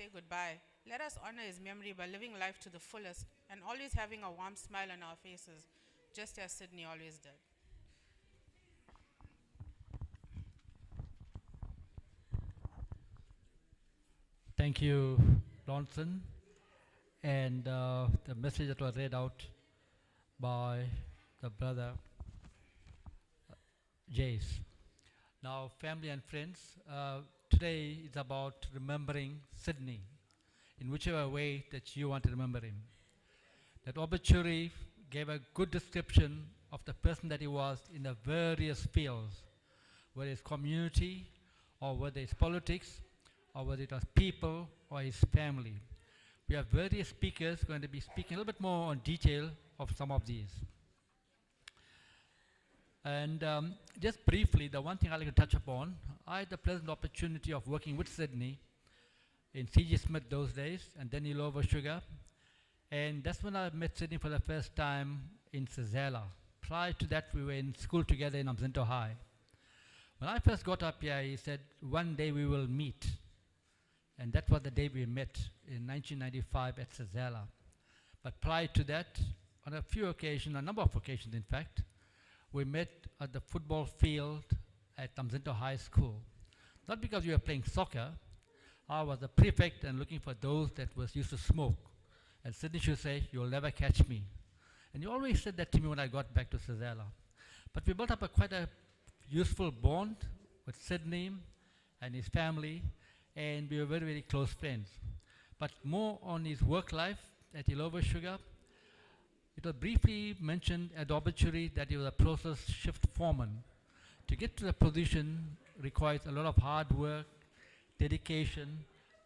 say goodbye, let us honor his memory by living life to the fullest and always having a warm smile on our faces, just as Sydney always did. Thank you, Lawson. And the message that was read out by the brother Jace. Now, family and friends, today is about remembering Sydney in whichever way that you want to remember him. That obituary gave a good description of the person that he was in the various fields, whether it's community, or whether it's politics, or whether it was people, or his family. We have various speakers going to be speaking a little bit more on detail of some of these. And just briefly, the one thing I'd like to touch upon, I had the pleasant opportunity of working with Sydney in C.G. Smith those days, and then Ilova Sugar. And that's when I met Sydney for the first time in Sazela. Prior to that, we were in school together in Amzinto High. When I first got up here, he said, one day we will meet. And that was the day we met in 1995 at Sazela. But prior to that, on a few occasions, a number of occasions in fact, we met at the football field at Amzinto High School. Not because we were playing soccer. I was the prefect and looking for those that was used to smoke. And Sydney should say, you'll never catch me. And he always said that to me when I got back to Sazela. But we built up quite a useful bond with Sydney and his family, and we were very, very close friends. But more on his work life at Ilova Sugar, it was briefly mentioned at the obituary that he was a process shift foreman. To get to the position requires a lot of hard work, dedication,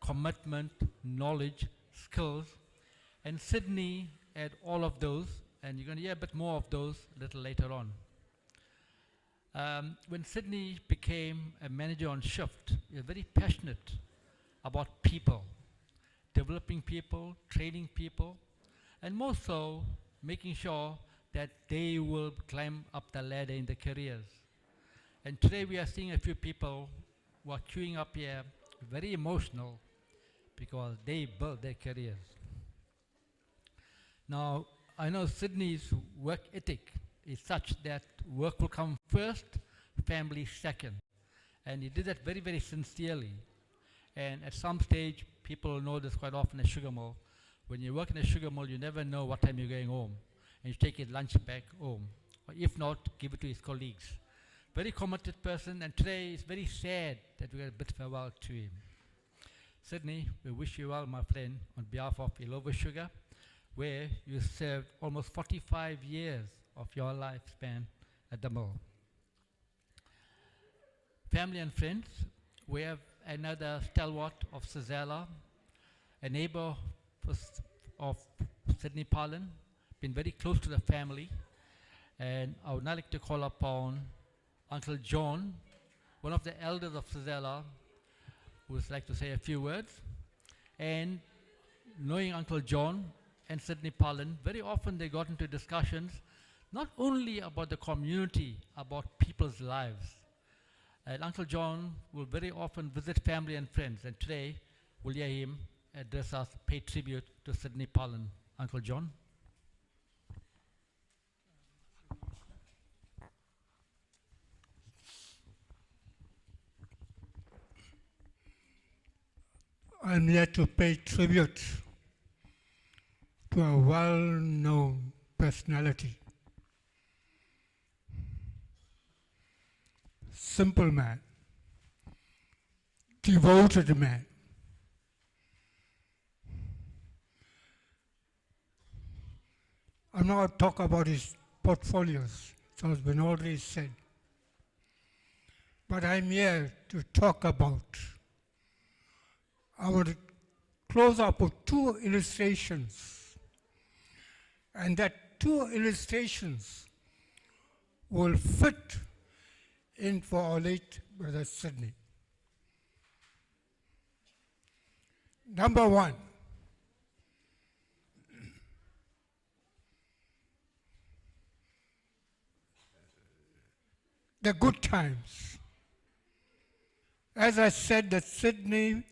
commitment, knowledge, skills, and Sydney had all of those, and you're going to hear a bit more of those a little later on. When Sydney became a manager on shift, he was very passionate about people, developing people, training people, and more so, making sure that they will climb up the ladder in their careers. And today we are seeing a few people who are queuing up here, very emotional, because they built their careers. Now, I know Sydney's work ethic is such that work will come first, family second. And he did that very, very sincerely. And at some stage, people know this quite often at sugar mill. When you work in a sugar mill, you never know what time you're going home. And you take your lunch back home. Or if not, give it to his colleagues. Very committed person, and today it's very sad that we got a bit farewell to him. Sydney, we wish you well, my friend, on behalf of Ilova Sugar, where you served almost 45 years of your lifespan at the mill. Family and friends, we have another stalwart of Sazela, a neighbor of Sydney Palan, been very close to the family, and I would now like to call upon Uncle John, one of the elders of Sazela, who would like to say a few words. And knowing Uncle John and Sydney Palan, very often they got into discussions not only about the community, about people's lives. And Uncle John will very often visit family and friends, and today we'll hear him address us, pay tribute to Sydney Palan. Uncle John. I'm here to pay tribute to a well-known personality. Simple man, devoted man. I'm not going to talk about his portfolios, so it's been already said. But I'm here to talk about, I want to close up with two illustrations. And that two illustrations will fit in for our late brother Sydney. Number one, the good times. As I said, that Sydney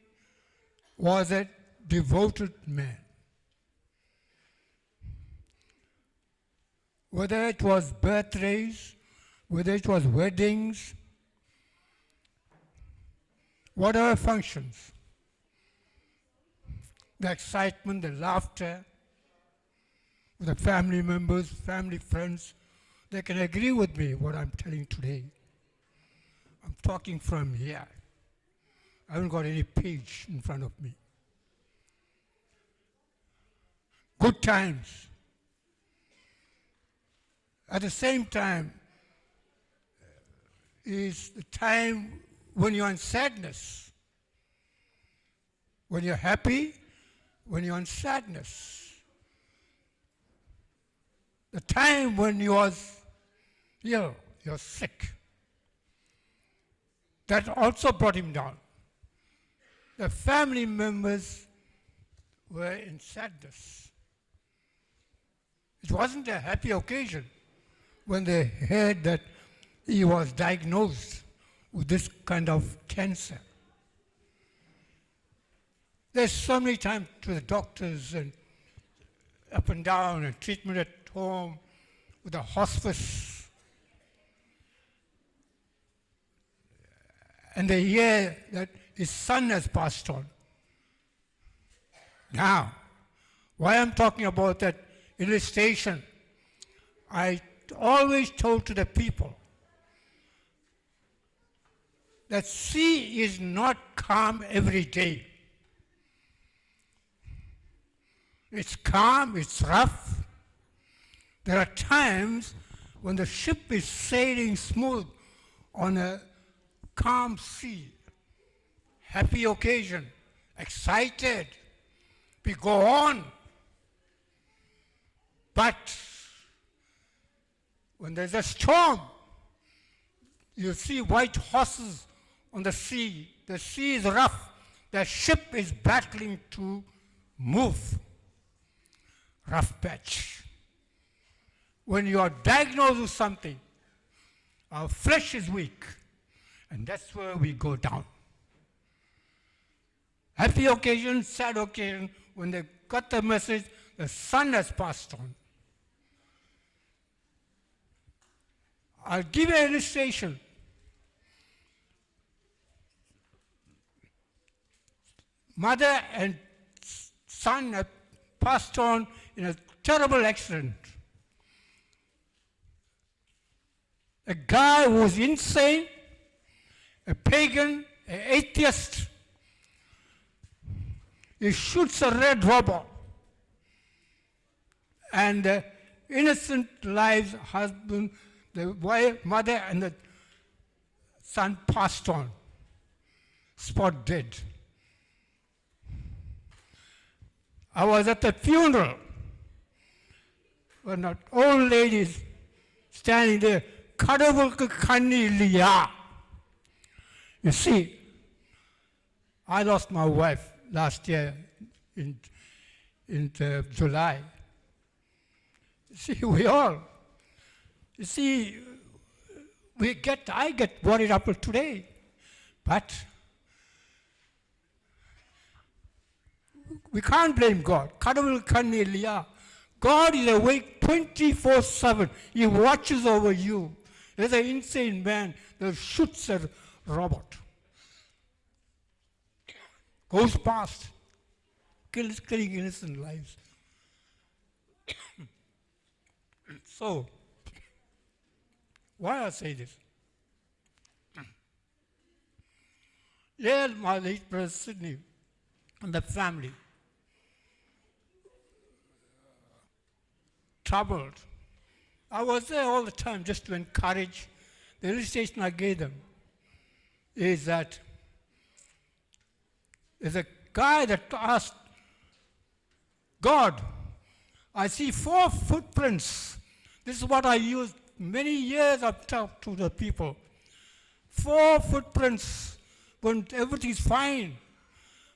was a devoted man. Whether it was birthdays, whether it was weddings, whatever functions, the excitement, the laughter with the family members, family friends, they can agree with me what I'm telling today. I'm talking from here. I haven't got any page in front of me. Good times. At the same time, is the time when you're in sadness. When you're happy, when you're in sadness. The time when you was ill, you're sick. That also brought him down. The family members were in sadness. It wasn't a happy occasion when they heard that he was diagnosed with this kind of cancer. There's so many times to the doctors and up and down and treatment at home with the hospice. And they hear that his son has passed on. Now, why I'm talking about that illustration, I always told to the people that sea is not calm every day. It's calm, it's rough. There are times when the ship is sailing smooth on a calm sea. Happy occasion, excited, we go on. But when there's a storm, you see white horses on the sea is rough, the ship is battling to move. Rough patch. When you are diagnosed with something, our flesh is weak, and that's where we go down. Happy occasion, sad occasion, when they got the message, the son has passed on. I'll give you an illustration. Mother and son have passed on in a terrible accident. A guy who was insane, a pagan, an atheist, he shoots a red robber. And the innocent lives, husband, the wife, mother, and the son passed on, spot dead. I was at the funeral when an old lady standing there, "Kadavulku kanni illiya." You see, I lost my wife last year in July. See, you see, I get worried up till today, but we can't blame God. Kadavul kanni illiya. God is awake 24/7. He watches over you. There's an insane man that shoots a robot. Goes past, killing innocent lives. So, why I say this? Here, my late brother Sydney and the family, troubled. I was there all the time just to encourage. The illustration I gave them is that there's a guy that asked God, I see 4 footprints. This is what I used many years. I've talked to the people. 4 footprints when everything's fine.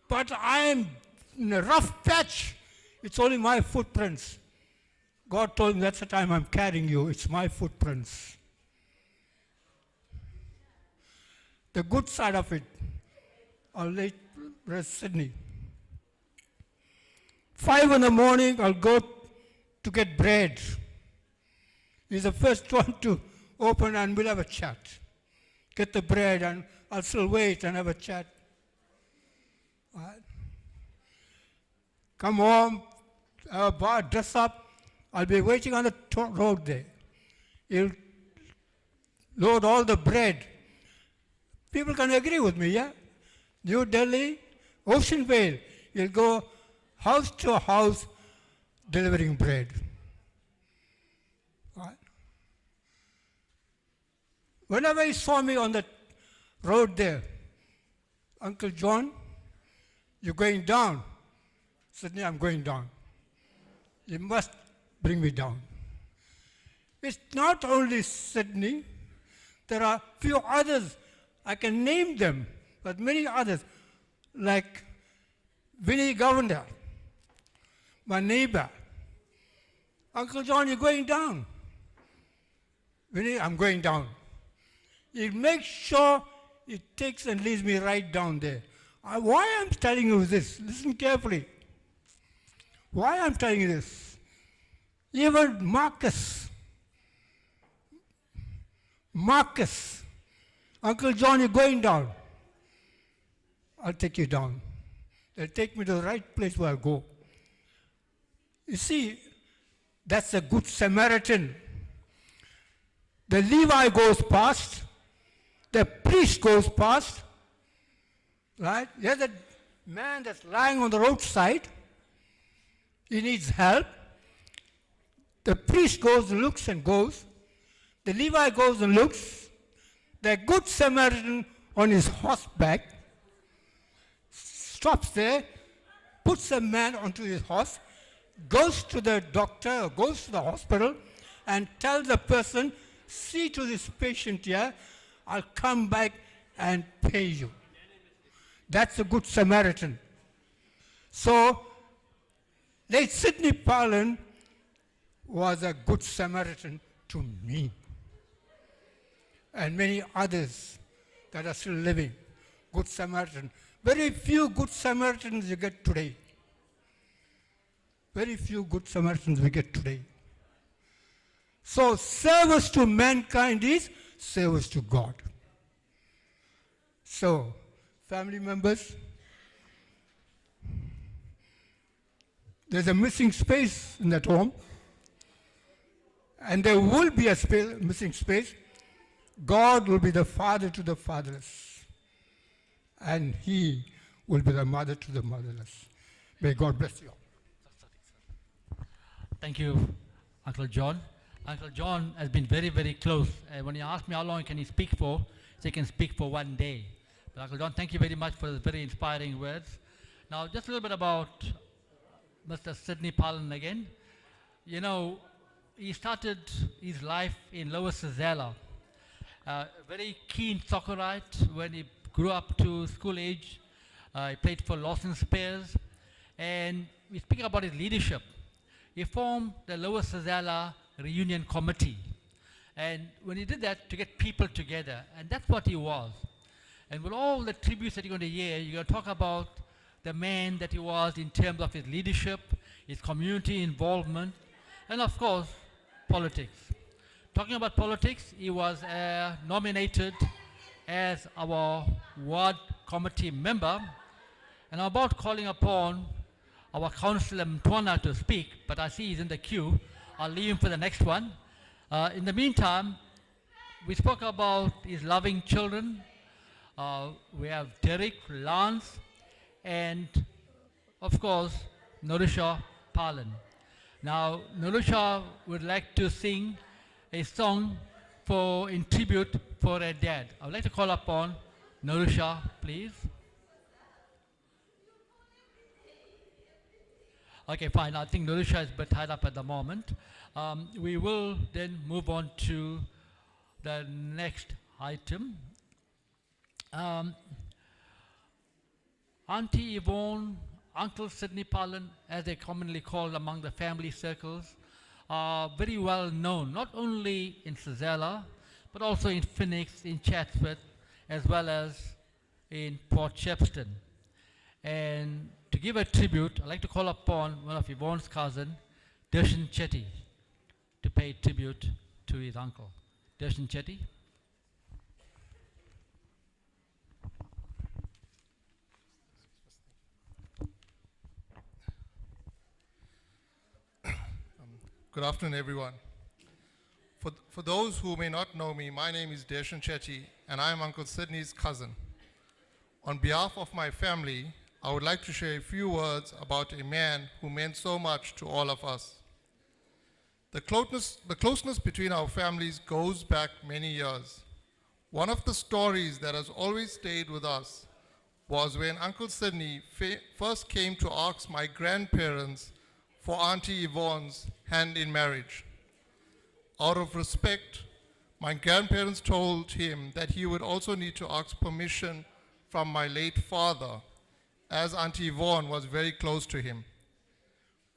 But I'm in a rough patch. It's only my footprints. God told me, that's the time I'm carrying you. It's my footprints. The good side of it, our late brother Sydney, 5 in the morning, I'll go to get bread. He's the first one to open and we'll have a chat. Get the bread and I'll still wait and have a chat. Right. Come home, have a bath, dress up. I'll be waiting on the road there. He'll load all the bread. People can agree with me, yeah? New Delhi, Ocean Vale, he'll go house to house delivering bread. Right. Whenever he saw me on the road there, Uncle John, you're going down. Suddenly I'm going down. You must bring me down. It's not only Sydney, there are few others, I can name them, but many others, like Vinnie Governor, my neighbor. Uncle John, you're going down. Vinnie, I'm going down. He makes sure he takes and leaves me right down there. Why I'm telling you this? Listen carefully. Why I'm telling you this? Even Marcus, Uncle John, you're going down. I'll take you down. They'll take me to the right place where I go. You see, that's a good Samaritan. The Levi goes past, the priest goes past, right? There's a man that's lying on the roadside. He needs help. The priest goes, looks and goes. The Levi goes and looks. The good Samaritan on his horseback stops there, puts a man onto his horse, goes to the doctor or goes to the hospital and tells the person, see to this patient here, I'll come back and pay you. That's a good Samaritan. So, late Sidney Palan was a good Samaritan to me and many others that are still living. Good Samaritan. Very few good Samaritans you get today. Very few good Samaritans we get today. So service to mankind is service to God. So, family members, there's a missing space in that home, and there will be a missing space. God will be the father to the fatherless, and He will be the mother to the motherless. May God bless you all. Thank you, Uncle John. Uncle John has been very, very close. And when he asked me how long can he speak for, he can speak for one day. But Uncle John, thank you very much for those very inspiring words. Now, just a little bit about Mr. Sidney Palan again. You know, he started his life in Lower Sizela. A very keen soccerite. When he grew up to school age, he played for Lawson Spears. And we speak about his leadership. He formed the Lower Sizela Reunion Committee. And when he did that, to get people together, and that's what he was. And with all the tributes that you're going to hear, you're going to talk about the man that he was in terms of his leadership, his community involvement, and of course, politics. Talking about politics, he was nominated as our ward committee member, and I'm about calling upon our councillor Mtwana to speak, but I see he's in the queue. I'll leave him for the next one. In the meantime, we spoke about his loving children. We have Derek, Lance, and of course, Norusha Palan. Now, Norusha would like to sing a song in tribute for her dad. I would like to call upon Norusha, please. Okay, fine. I think Norusha is a bit tied up at the moment. We will then move on to the next item. Auntie Yvonne, Uncle Sidney Palan, as they commonly called among the family circles, are very well known, not only in Sizela, but also in Phoenix, in Chatsworth, as well as in Port Shepstone. And to give a tribute, I'd like to call upon one of Yvonne's cousin, Darshan Chetty, to pay tribute to his uncle. Darshan Chetty. Good afternoon, everyone. For those who may not know me, my name is Darshan Chetty, and I am Uncle Sydney's cousin. On behalf of my family, I would like to share a few words about a man who meant so much to all of us. The closeness between our families goes back many years. One of the stories that has always stayed with us was when Uncle Sydney first came to ask my grandparents for Auntie Yvonne's hand in marriage. Out of respect, my grandparents told him that he would also need to ask permission from my late father, as Auntie Yvonne was very close to him.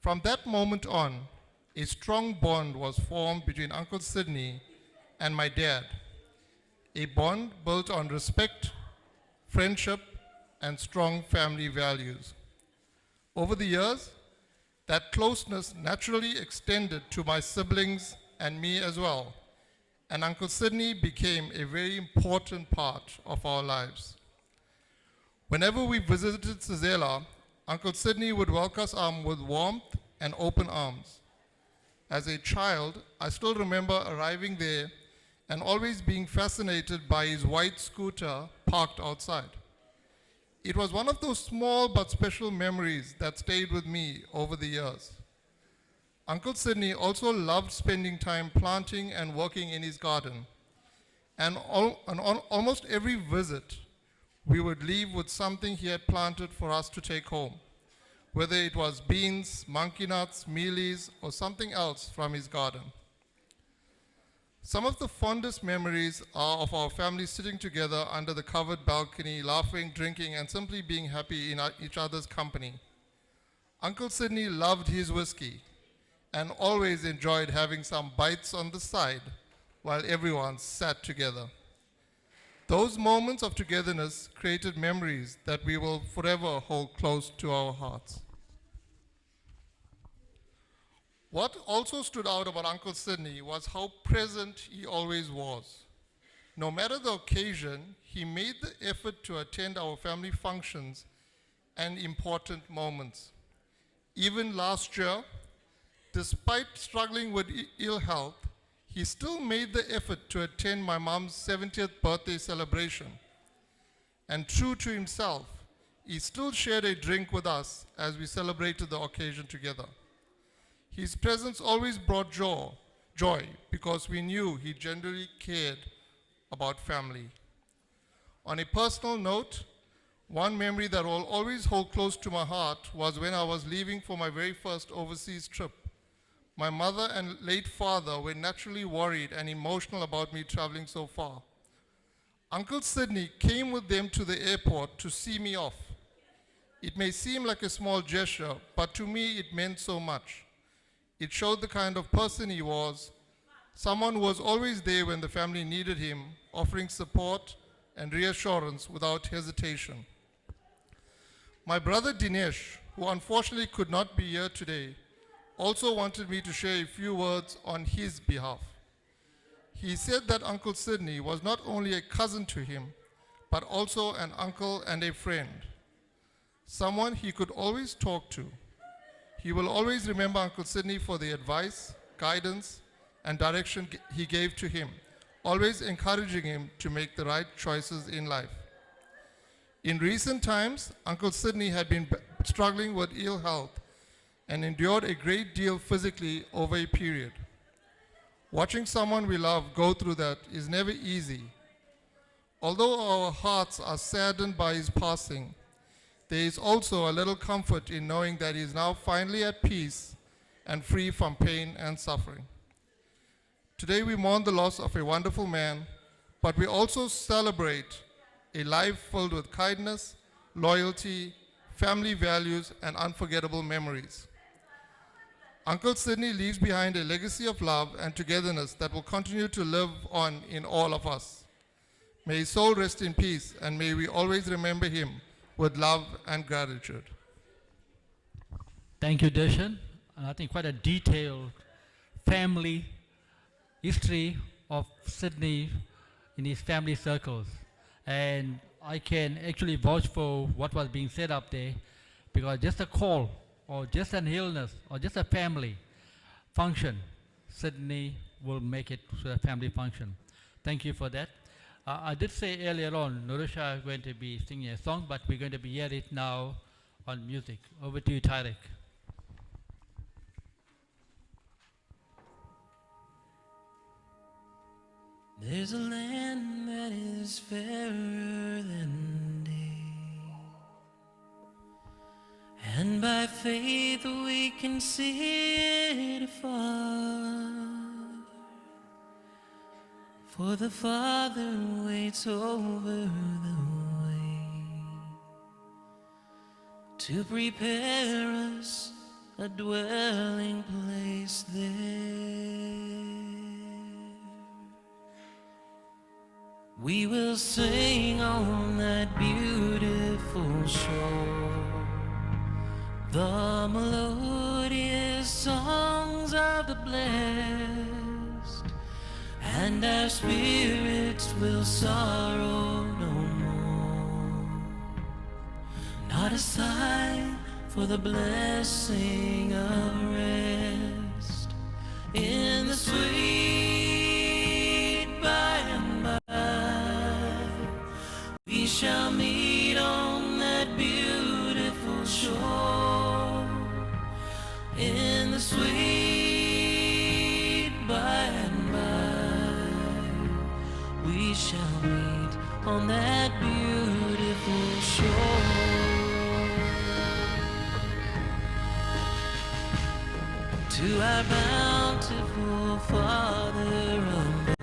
From that moment on, a strong bond was formed between Uncle Sydney and my dad, a bond built on respect, friendship, and strong family values. Over the years, that closeness naturally extended to my siblings and me as well, and Uncle Sydney became a very important part of our lives. Whenever we visited Sazela, Uncle Sydney would welcome us with warmth and open arms. As a child, I still remember arriving there and always being fascinated by his white scooter parked outside. It was one of those small but special memories that stayed with me over the years. Uncle Sydney also loved spending time planting and working in his garden. And on almost every visit, we would leave with something he had planted for us to take home, whether it was beans, monkey nuts, mealies, or something else from his garden. Some of the fondest memories are of our family sitting together under the covered balcony, laughing, drinking, and simply being happy in each other's company. Uncle Sydney loved his whiskey and always enjoyed having some bites on the side while everyone sat together. Those moments of togetherness created memories that we will forever hold close to our hearts. What also stood out about Uncle Sydney was how present he always was. No matter the occasion, he made the effort to attend our family functions and important moments. Even last year, despite struggling with ill health, he still made the effort to attend my mom's 70th birthday celebration. And true to himself, he still shared a drink with us as we celebrated the occasion together. His presence always brought joy because we knew he genuinely cared about family. On a personal note, one memory that will always hold close to my heart was when I was leaving for my very first overseas trip. My mother and late father were naturally worried and emotional about me traveling so far. Uncle Sydney came with them to the airport to see me off. It may seem like a small gesture, but to me it meant so much. It showed the kind of person he was, someone who was always there when the family needed him, offering support and reassurance without hesitation. My brother Dinesh, who unfortunately could not be here today, also wanted me to share a few words on his behalf. He said that Uncle Sydney was not only a cousin to him, but also an uncle and a friend, someone he could always talk to. He will always remember Uncle Sydney for the advice, guidance, and direction he gave to him, always encouraging him to make the right choices in life. In recent times, Uncle Sydney had been struggling with ill health and endured a great deal physically over a period. Watching someone we love go through that is never easy. Although our hearts are saddened by his passing, there is also a little comfort in knowing that he is now finally at peace and free from pain and suffering. Today we mourn the loss of a wonderful man, but we also celebrate a life filled with kindness, loyalty, family values, and unforgettable memories. Uncle Sydney leaves behind a legacy of love and togetherness that will continue to live on in all of us. May his soul rest in peace, and may we always remember him with love and gratitude. Thank you, Darshan. And I think quite a detailed family history of Sydney in his family circles. And I can actually vouch for what was being said up there, because just a call or just an illness or just a family function, Sydney will make it to a family function. Thank you for that. I did say earlier on, Nurusha is going to be singing a song, but we're going to be hearing it now on music. Over to you, Tarek. There's a land that is fairer than day, and by faith we can see it afar. For the Father waits over the way to prepare us a dwelling place there. We will sing on that beautiful shore the melodious songs of the blessed, and our spirits will sorrow no more. Not a sigh for the blessing of rest in the sweet by and by. We shall meet on that beautiful shore in the sweet by and by. We shall meet on that beautiful shore. To our bountiful Father above,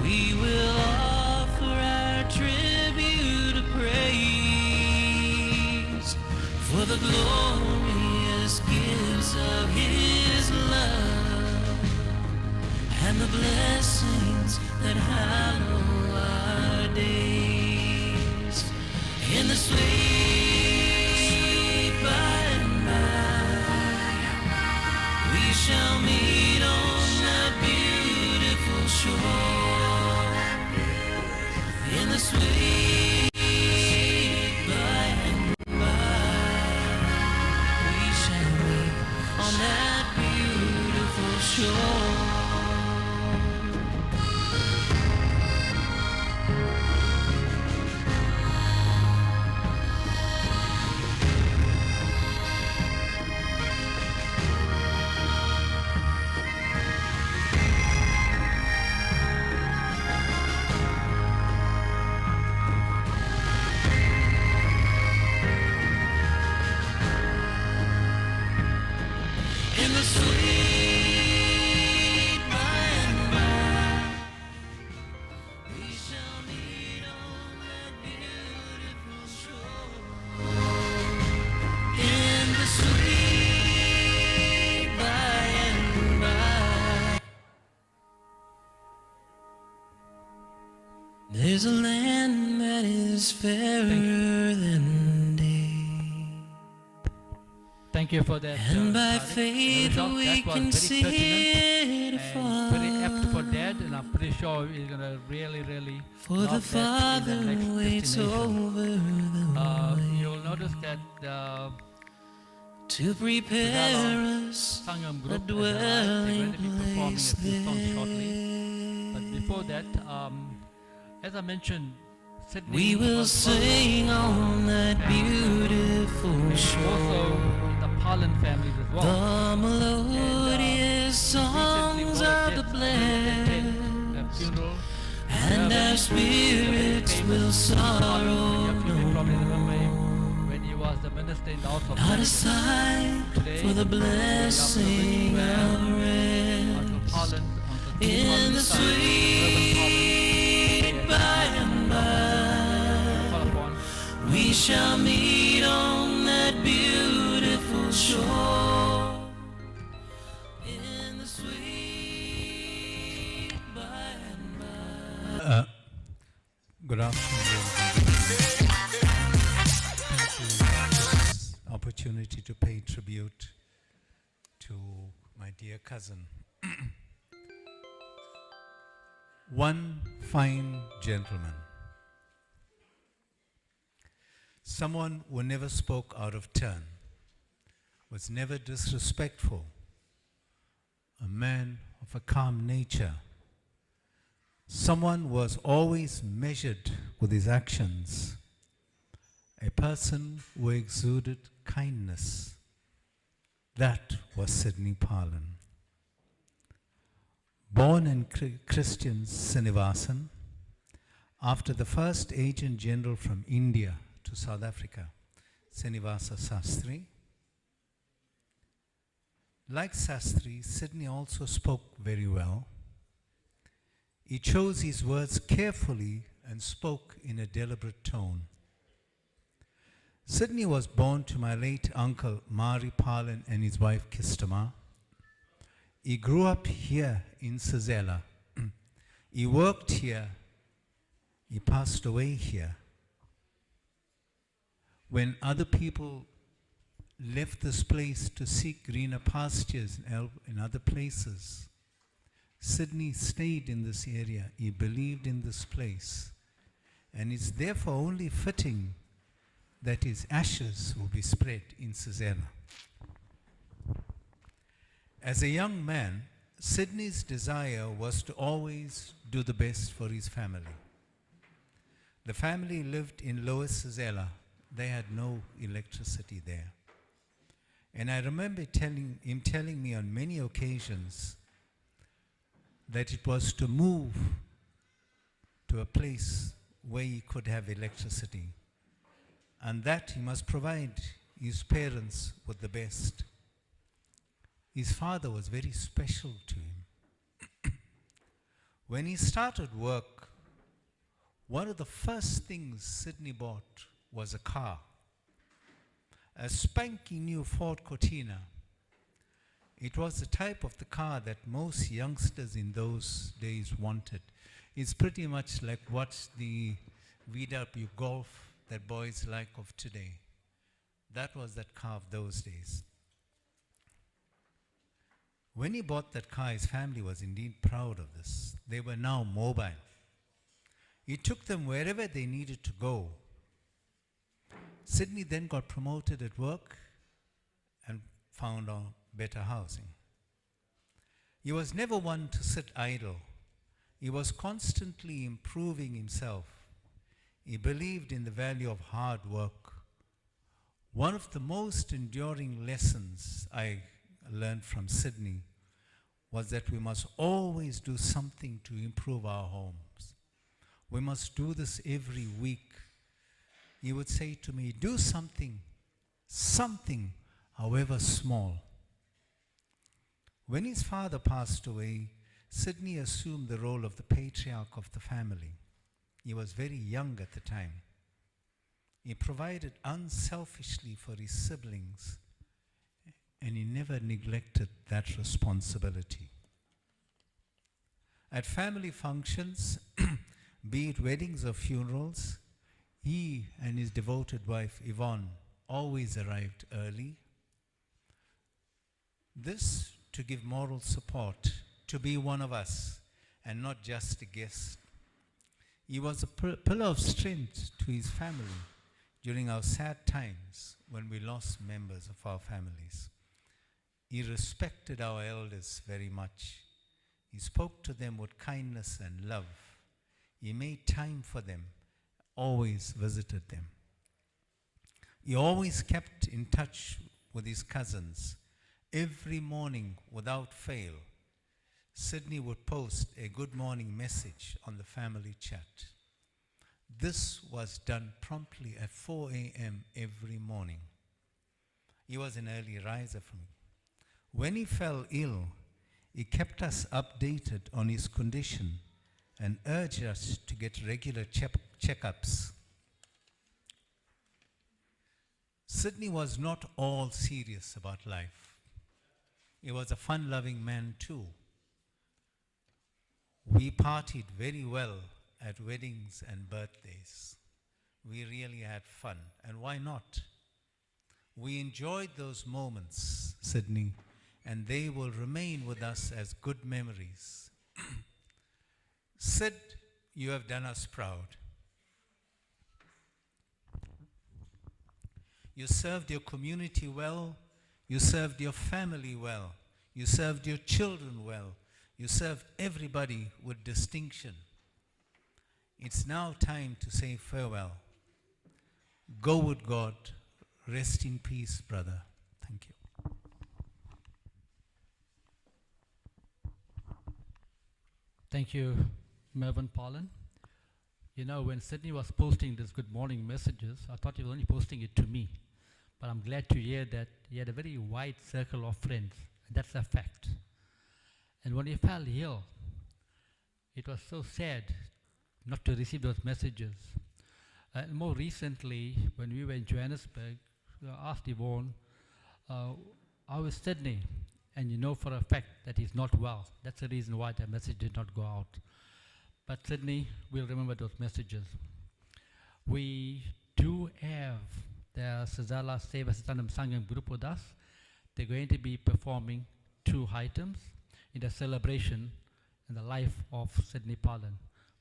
we will offer our tribute of praise for the glorious gifts of His love and the blessings that hallow our days in the sweet by and by. We shall meet on that beautiful shore in the sweet by and by. We shall meet on that beautiful shore. In the sweet by and by, we shall meet on that beautiful shore. In the sweet by and by, there's a land that is fairer than day. Thank you for that. And by Tarek. faith That we was can very see pertinent it and very apt for afar. Dad, and I'm pretty sure he's going to really For love the that Father in the next waits destination. over the You'll notice that to prepare us Sangam a group is dwelling alive. They're going to be performing a place few songs shortly. But there. before that, as I mentioned, Sydney We will was sing on that beautiful also shore in the Palan families as well. the melodious songs of the blessed, Funeral. and our spirits will sorrow You no probably remember more. him when he was the minister in the House of Not a Congress. sigh Today, for the blessing of Uncle rest Palan, in the sweet by and by. We shall meet on that beautiful shore in the sweet by and by. Good afternoon. Thank you for this opportunity. opportunity to pay tribute to my dear cousin. One fine gentleman, someone who never spoke out of turn, was never disrespectful, a man of a calm nature, someone was always measured with his actions, a person who exuded kindness. That was Sidney Palan. Born in Christian Srinivasan, after the first agent general from India to South Africa, Srinivasa Sastry. Like Sastry, Sidney also spoke very well. He chose his words carefully and spoke in a deliberate tone. Sidney was born to my late uncle Mari Palan and his wife Kistama. He grew up here in Sazela. He worked here. He passed away here. When other people left this place to seek greener pastures in other places, Sidney stayed in this area. He believed in this place. And it's therefore only fitting that his ashes will be spread in Sazela. As a young man, Sidney's desire was to always do the best for his family. The family lived in Lower Sazela. They had no electricity there. And I remember him telling me on many occasions that it was to move to a place where he could have electricity, and that he must provide his parents with the best. His father was very special to him. When he started work, one of the first things Sidney bought was a car, a spanking new Ford Cortina. It was the type of the car that most youngsters in those days wanted. It's pretty much like what the VW Golf that boys like of today. That was that car of those days. When he bought that car, his family was indeed proud of this. They were now mobile. He took them wherever they needed to go. Sidney then got promoted at work and found a better housing. He was never one to sit idle. He was constantly improving himself. He believed in the value of hard work. One of the most enduring lessons I learned from Sidney was that we must always do something to improve our homes. We must do this every week. He would say to me, do something, however small. When his father passed away, Sidney assumed the role of the patriarch of the family. He was very young at the time. He provided unselfishly for his siblings, and he never neglected that responsibility. At family functions, be it weddings or funerals, he and his devoted wife Yvonne always arrived early. This to give moral support, to be one of us and not just a guest. He was a pillar of strength to his family during our sad times when we lost members of our families. He respected our elders very much. He spoke to them with kindness and love. He made time for them, always visited them. He always kept in touch with his cousins. Every morning, without fail, Sidney would post a good morning message on the family chat. This was done promptly at 4 a.m. every morning. He was an early riser for me. When he fell ill, he kept us updated on his condition and urged us to get regular checkups. Sidney was not all serious about life. He was a fun-loving man too. We partied very well at weddings and birthdays. We really had fun, and why not? We enjoyed those moments, Sydney, and they will remain with us as good memories. Sid, you have done us proud. You served your community well. You served your family well. You served your children well. You served everybody with distinction. It's now time to say farewell. Go with God. Rest in peace, brother. Thank you. Thank you, Mervyn Palan. You know, when Sydney was posting these good morning messages, I thought he was only posting it to me. But I'm glad to hear that he had a very wide circle of friends. And that's a fact. And when he fell ill, it was so sad not to receive those messages. And more recently, when we were in Johannesburg, I asked Yvonne, how is Sydney? And you know for a fact that he's not well. That's the reason why that message did not go out. But Sydney will remember those messages. We do have the Sazala Seva Satanam Sangam group with us. They're going to be performing 2 items in the celebration in the life of Sydney Palan.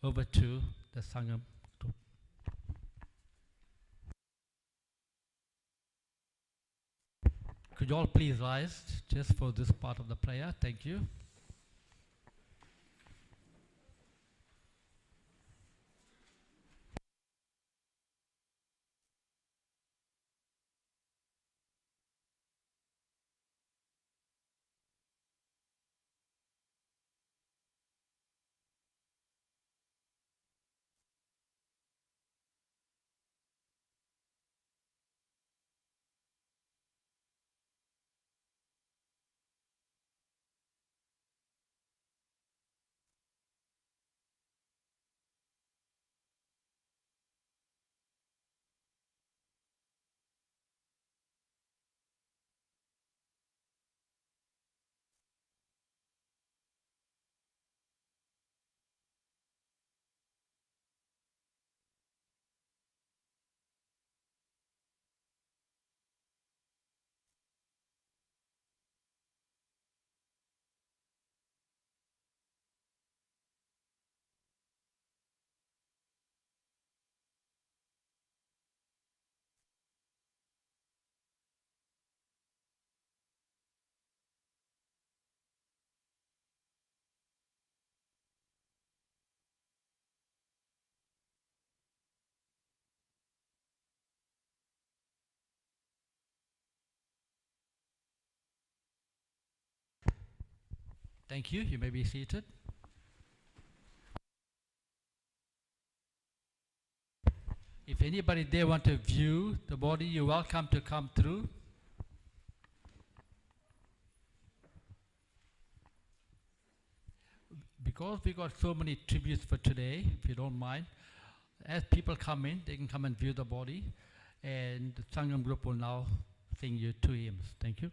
Over to the Sangam group. Could you all please rise just for this part of the prayer? Thank you. Thank you. You may be seated. If anybody there want to view the body, you're welcome to come through. Because we got so many tributes for today, if you don't mind, as people come in, they can come and view the body, and the Sangam group will now sing you 2 hymns. Thank you.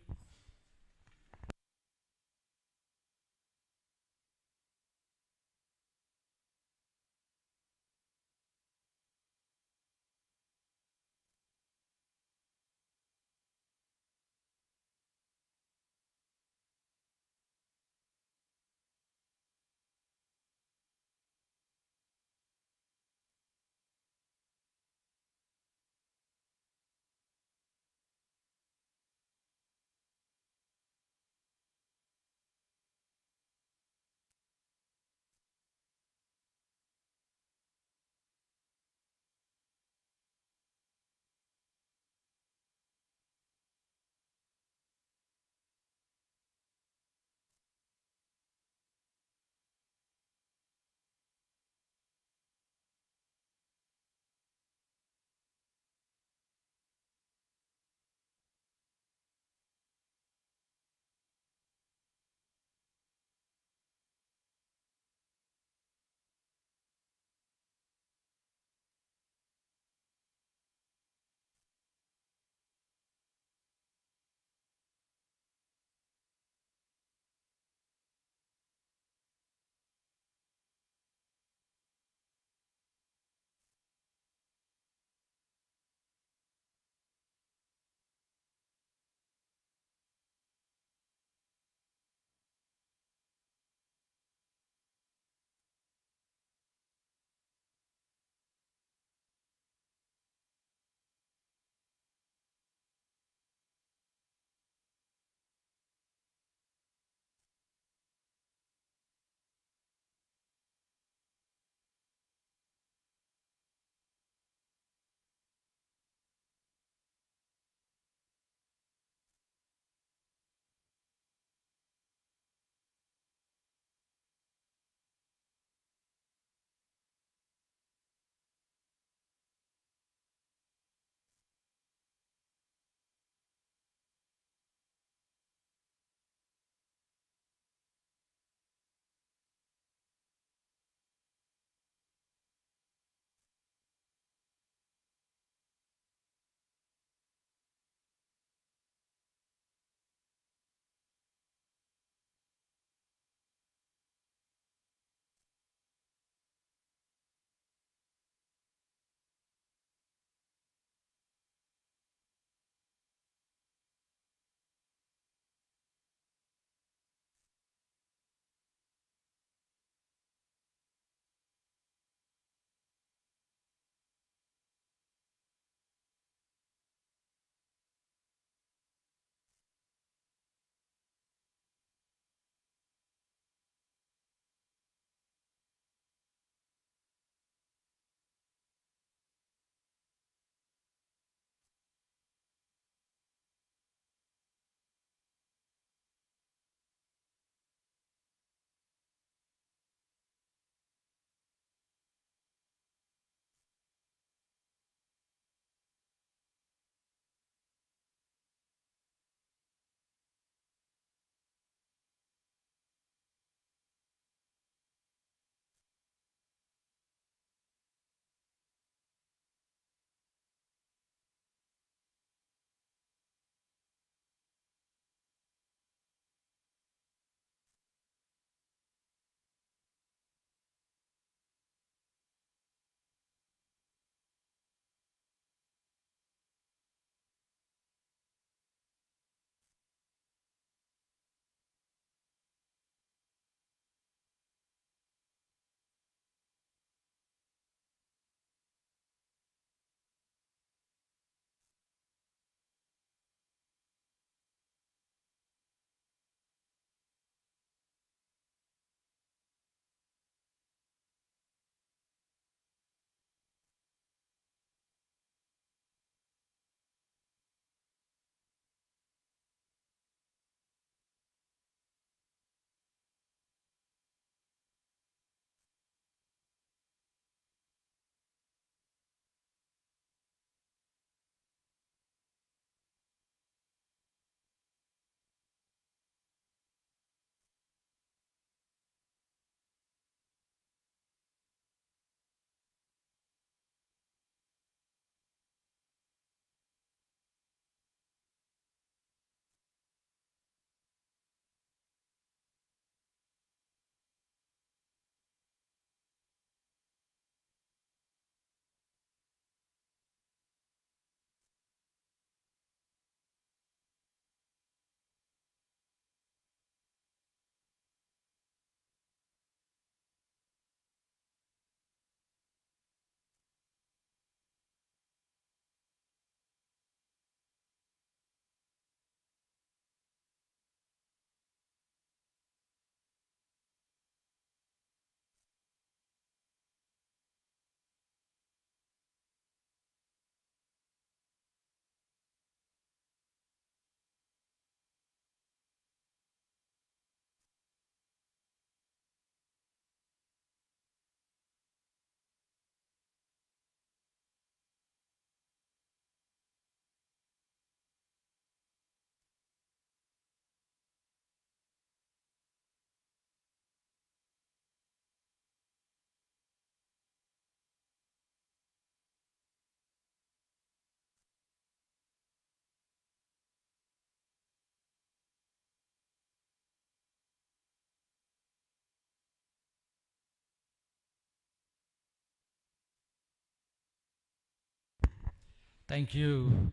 Thank you,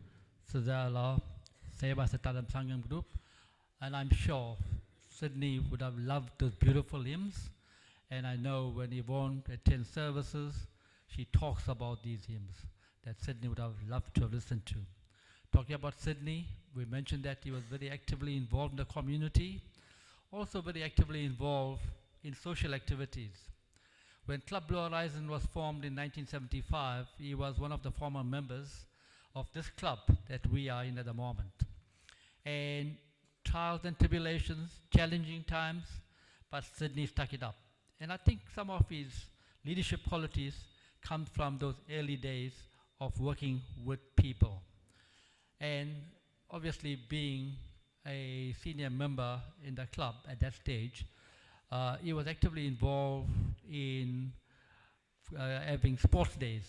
Suzala, Seva Satalam Sangam Group. And I'm sure Sydney would have loved those beautiful hymns. And I know when Yvonne attends services, she talks about these hymns that Sydney would have loved to have listened to. Talking about Sydney, we mentioned that he was very actively involved in the community, also very actively involved in social activities. When Club Blue Horizon was formed in 1975, he was one of the former members of this club that we are in at the moment. And trials and tribulations, challenging times, but Sydney stuck it up. And I think some of his leadership qualities come from those early days of working with people. And obviously being a senior member in the club at that stage, he was actively involved in having sports days,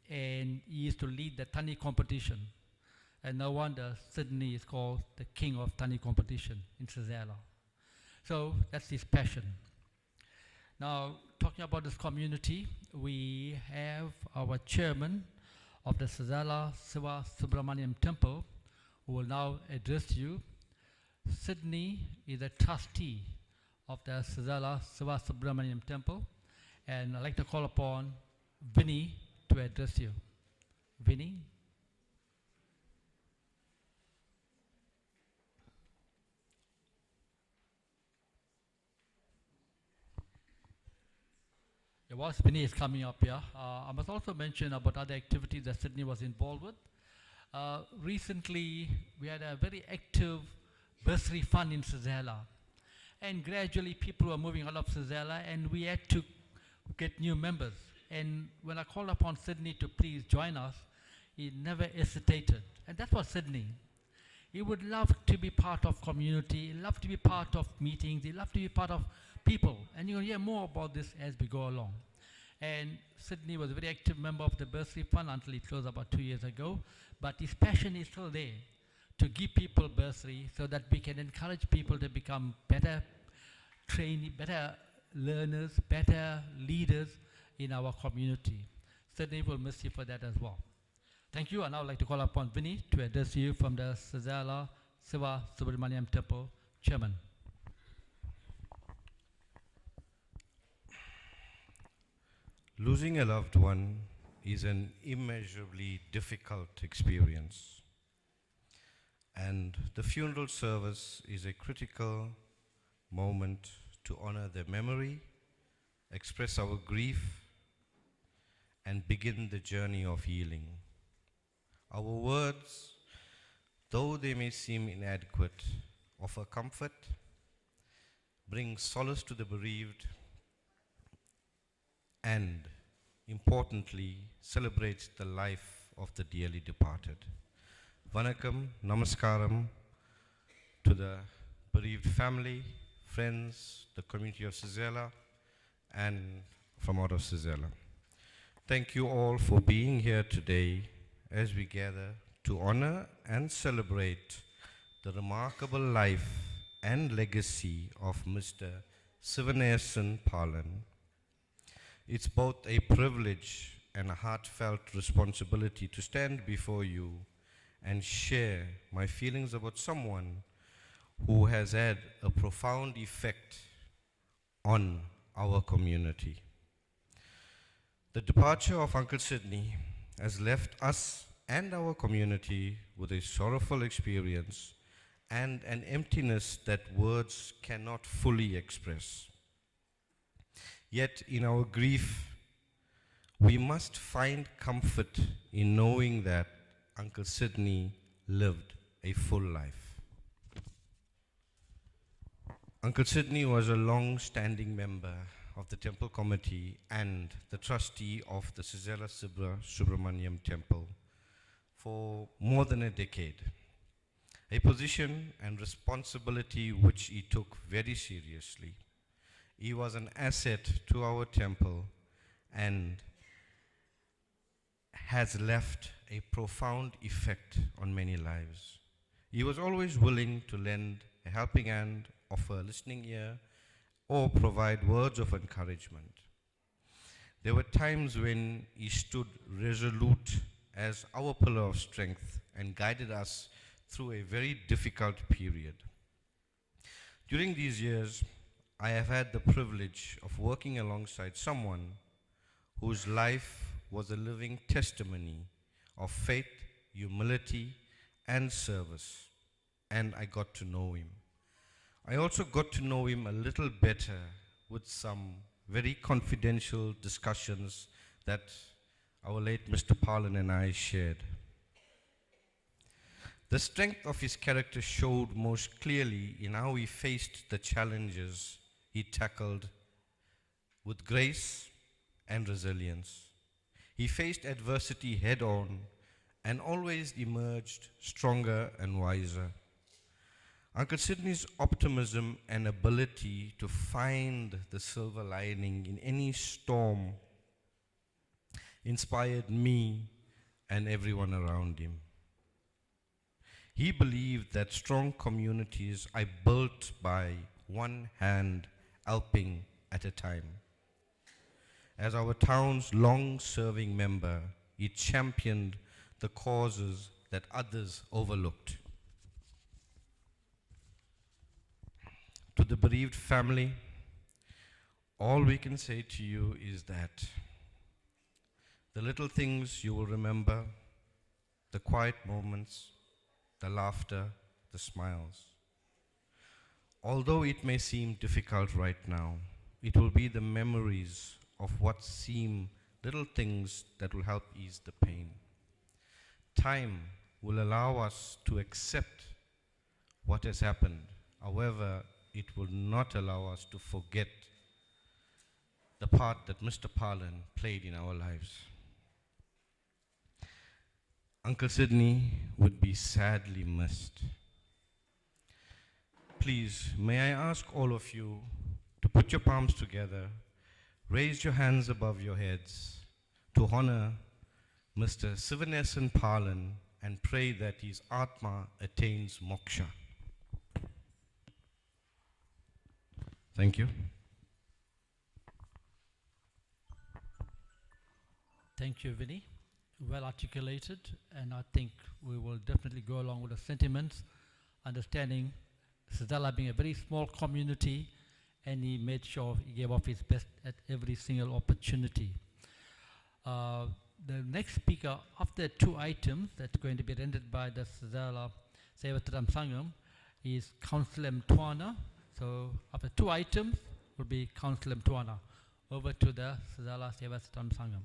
and he used to lead the Tani competition. And no wonder Sydney is called the king of Tani competition in Sazela. So that's his passion. Now, talking about this community, we have our chairman of the Sazela Siva Subramaniam Temple, who will now address you. Sydney is a trustee of the Sazela Siva Subramaniam Temple, and I'd like to call upon Vinny to address you. Vinny? Whilst Vinny is coming up here, I must also mention about other activities that Sydney was involved with. Recently, we had a very active bursary fund in Sazela. And gradually, people were moving out of Sazela, and we had to get new members. And when I called upon Sydney to please join us, he never hesitated. And that was Sydney. He would love to be part of community, he loved to be part of meetings, he loved to be part of people. And you'll hear more about this as we go along. And Sydney was a very active member of the bursary fund until he closed about 2 years ago. But his passion is still there to give people bursary so that we can encourage people to become better trained, better learners, better leaders in our community. Sydney will miss you for that as well. Thank you, and I would like to call upon Vinny to address you from the Sazela Siva Subramaniam Temple Chairman. Losing a loved one is an immeasurably difficult experience, and the funeral service is a critical moment to honor their memory, express our grief, and begin the journey of healing. Our words, though they may seem inadequate, offer comfort, bring solace to the bereaved, and importantly, celebrates the life of the dearly departed. Vanakkam, namaskaram to the bereaved family, friends, the community of Sazela, and from out of Sazela. Thank you all for being here today as we gather to honor and celebrate the remarkable life and legacy of Mr. Sivanesan Palan. It's both a privilege and a heartfelt responsibility to stand before you and share my feelings about someone who has had a profound effect on our community. The departure of Uncle Sydney has left us and our community with a sorrowful experience and an emptiness that words cannot fully express. Yet in our grief, we must find comfort in knowing that Uncle Sydney lived a full life. Uncle Sydney was a long-standing member of the temple committee and the trustee of the Sazela Subramaniam Temple for more than a decade, a position and responsibility which he took very seriously. He was an asset to our temple and has left a profound effect on many lives. He was always willing to lend a helping hand, offer a listening ear, or provide words of encouragement. There were times when he stood resolute as our pillar of strength and guided us through a very difficult period. During these years, I have had the privilege of working alongside someone whose life was a living testimony of faith, humility, and service, and I got to know him. I also got to know him a little better with some very confidential discussions that our late Mr. Palan and I shared. The strength of his character showed most clearly in how he faced the challenges he tackled with grace and resilience. He faced adversity head on and always emerged stronger and wiser. Uncle Sidney's optimism and ability to find the silver lining in any storm inspired me and everyone around him. He believed that strong communities are built by one hand helping at a time. As our town's long-serving member, he championed the causes that others overlooked. To the bereaved family, all we can say to you is that the little things you will remember, the quiet moments, the laughter, the smiles. Although it may seem difficult right now, it will be the memories of what seem little things that will help ease the pain. Time will allow us to accept what has happened. However, it will not allow us to forget the part that Mr. Palan played in our lives. Uncle Sidney would be sadly missed. Please, may I ask all of you to put your palms together, raise your hands above your heads to honor Mr. Sivanesan Palan and pray that his Atma attains moksha. Thank you. Thank you, Vinny. Well articulated, and I think we will definitely go along with the sentiments, understanding Sedala being a very small community, and he made sure he gave off his best at every single opportunity. The next speaker, after 2 items that's going to be rendered by the Sedala Sevatram Sangam, is Councillor Mtwana. So after 2 items will be Councillor Mtwana. Over to the Sedala Sevatram Sangam.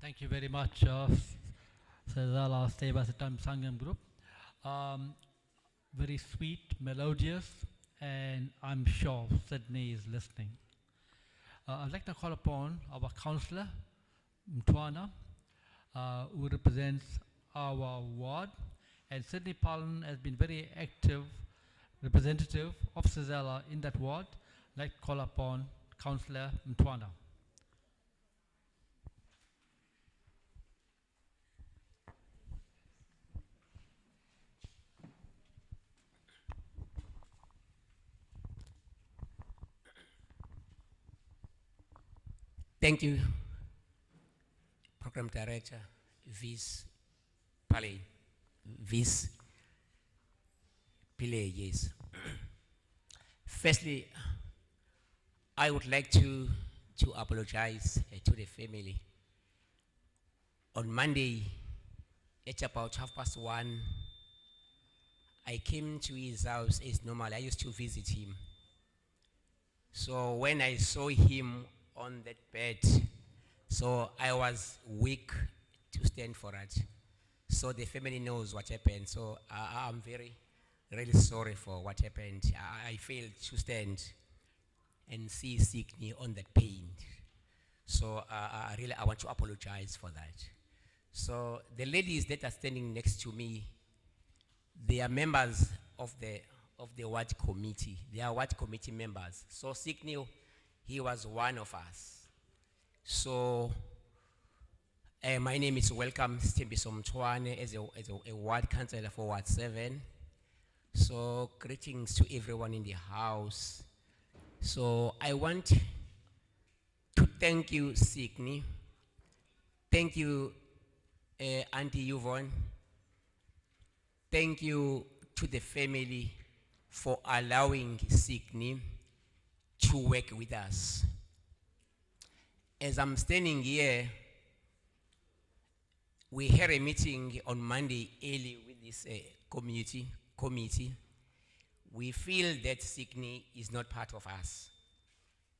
Thank you very much, Sazala Sevasitam Sangam Group. Very sweet, melodious, and I'm sure Sydney is listening. I'd like to call upon our councillor, Mtwana, who represents our ward, and Sydney Palan has been very active representative of Sazala in that ward. I'd like to call upon Councillor Mtwana. Thank you, Program Director, Vice Palan, Vice Pile, yes. Firstly, I would like to apologize to the family. On Monday, at about 1:30, I came to his house as normal. I used to visit him. So when I saw him on that bed, so I was weak to stand for it. So the family knows what happened. So I'm really sorry for what happened. I failed to stand and see Sydney on that pain. So I want to apologize for that. So the ladies that are standing next to me, they are members of the ward committee. They are ward committee members. So Sydney, he was one of us. So my name is Welcome Stembiso Mtwane as a ward councillor for Ward 7. So greetings to everyone in the house. So I want to thank you, Sydney. Thank you, Auntie Yvonne. Thank you to the family for allowing Sydney to work with us. As I'm standing here, we had a meeting on Monday early with this committee. We feel that Sydney is not part of us.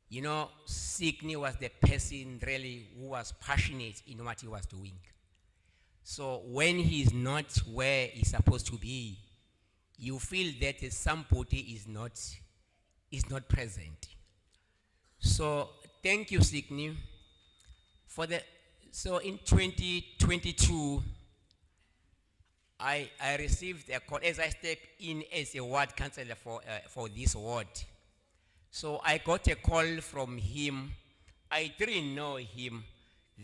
You know, Sydney was the person really who was passionate in what he was doing. So when he's not where he's supposed to be, you feel that somebody is not present. So thank you, Sydney, for the. So in 2022, I received a call as I stepped in as a ward councillor for this ward. So I got a call from him. I didn't know him.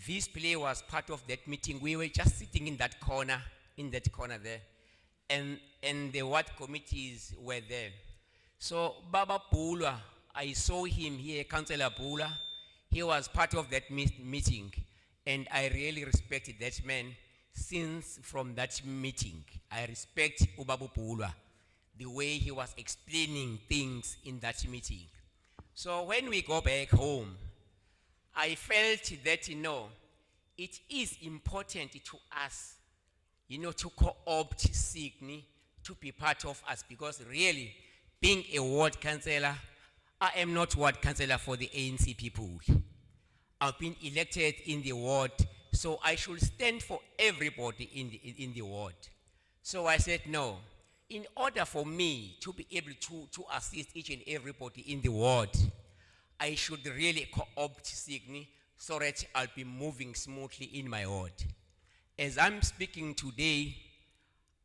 This player was part of that meeting. We were just sitting in that corner there, and the ward committees were there. So Baba Pula, I saw him here, Councillor Pula. He was part of that meeting, and I really respected that man. Since from that meeting, I respect Ubabu Pula, the way he was explaining things in that meeting. So when we go back home, I felt that, it is important to us, to co-opt Sydney to be part of us, because really, being a ward councillor, I am not ward councillor for the ANC people. I've been elected in the ward, so I should stand for everybody in the ward. So I said, no, in order for me to be able to assist each and everybody in the ward, I should really co-opt Sydney so that I'll be moving smoothly in my ward. As I'm speaking today,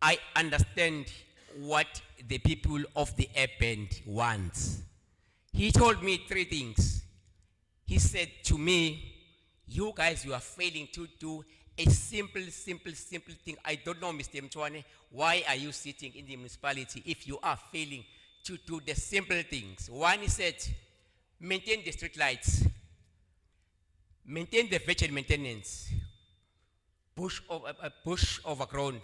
I understand what the people of the Bend want. He told me 3 things. He said to me, you guys, you are failing to do a simple thing. I don't know, Mr. Mtwane, why are you sitting in the municipality if you are failing to do the simple things? One, he said, maintain the street lights, maintain the vehicle maintenance, bush overground,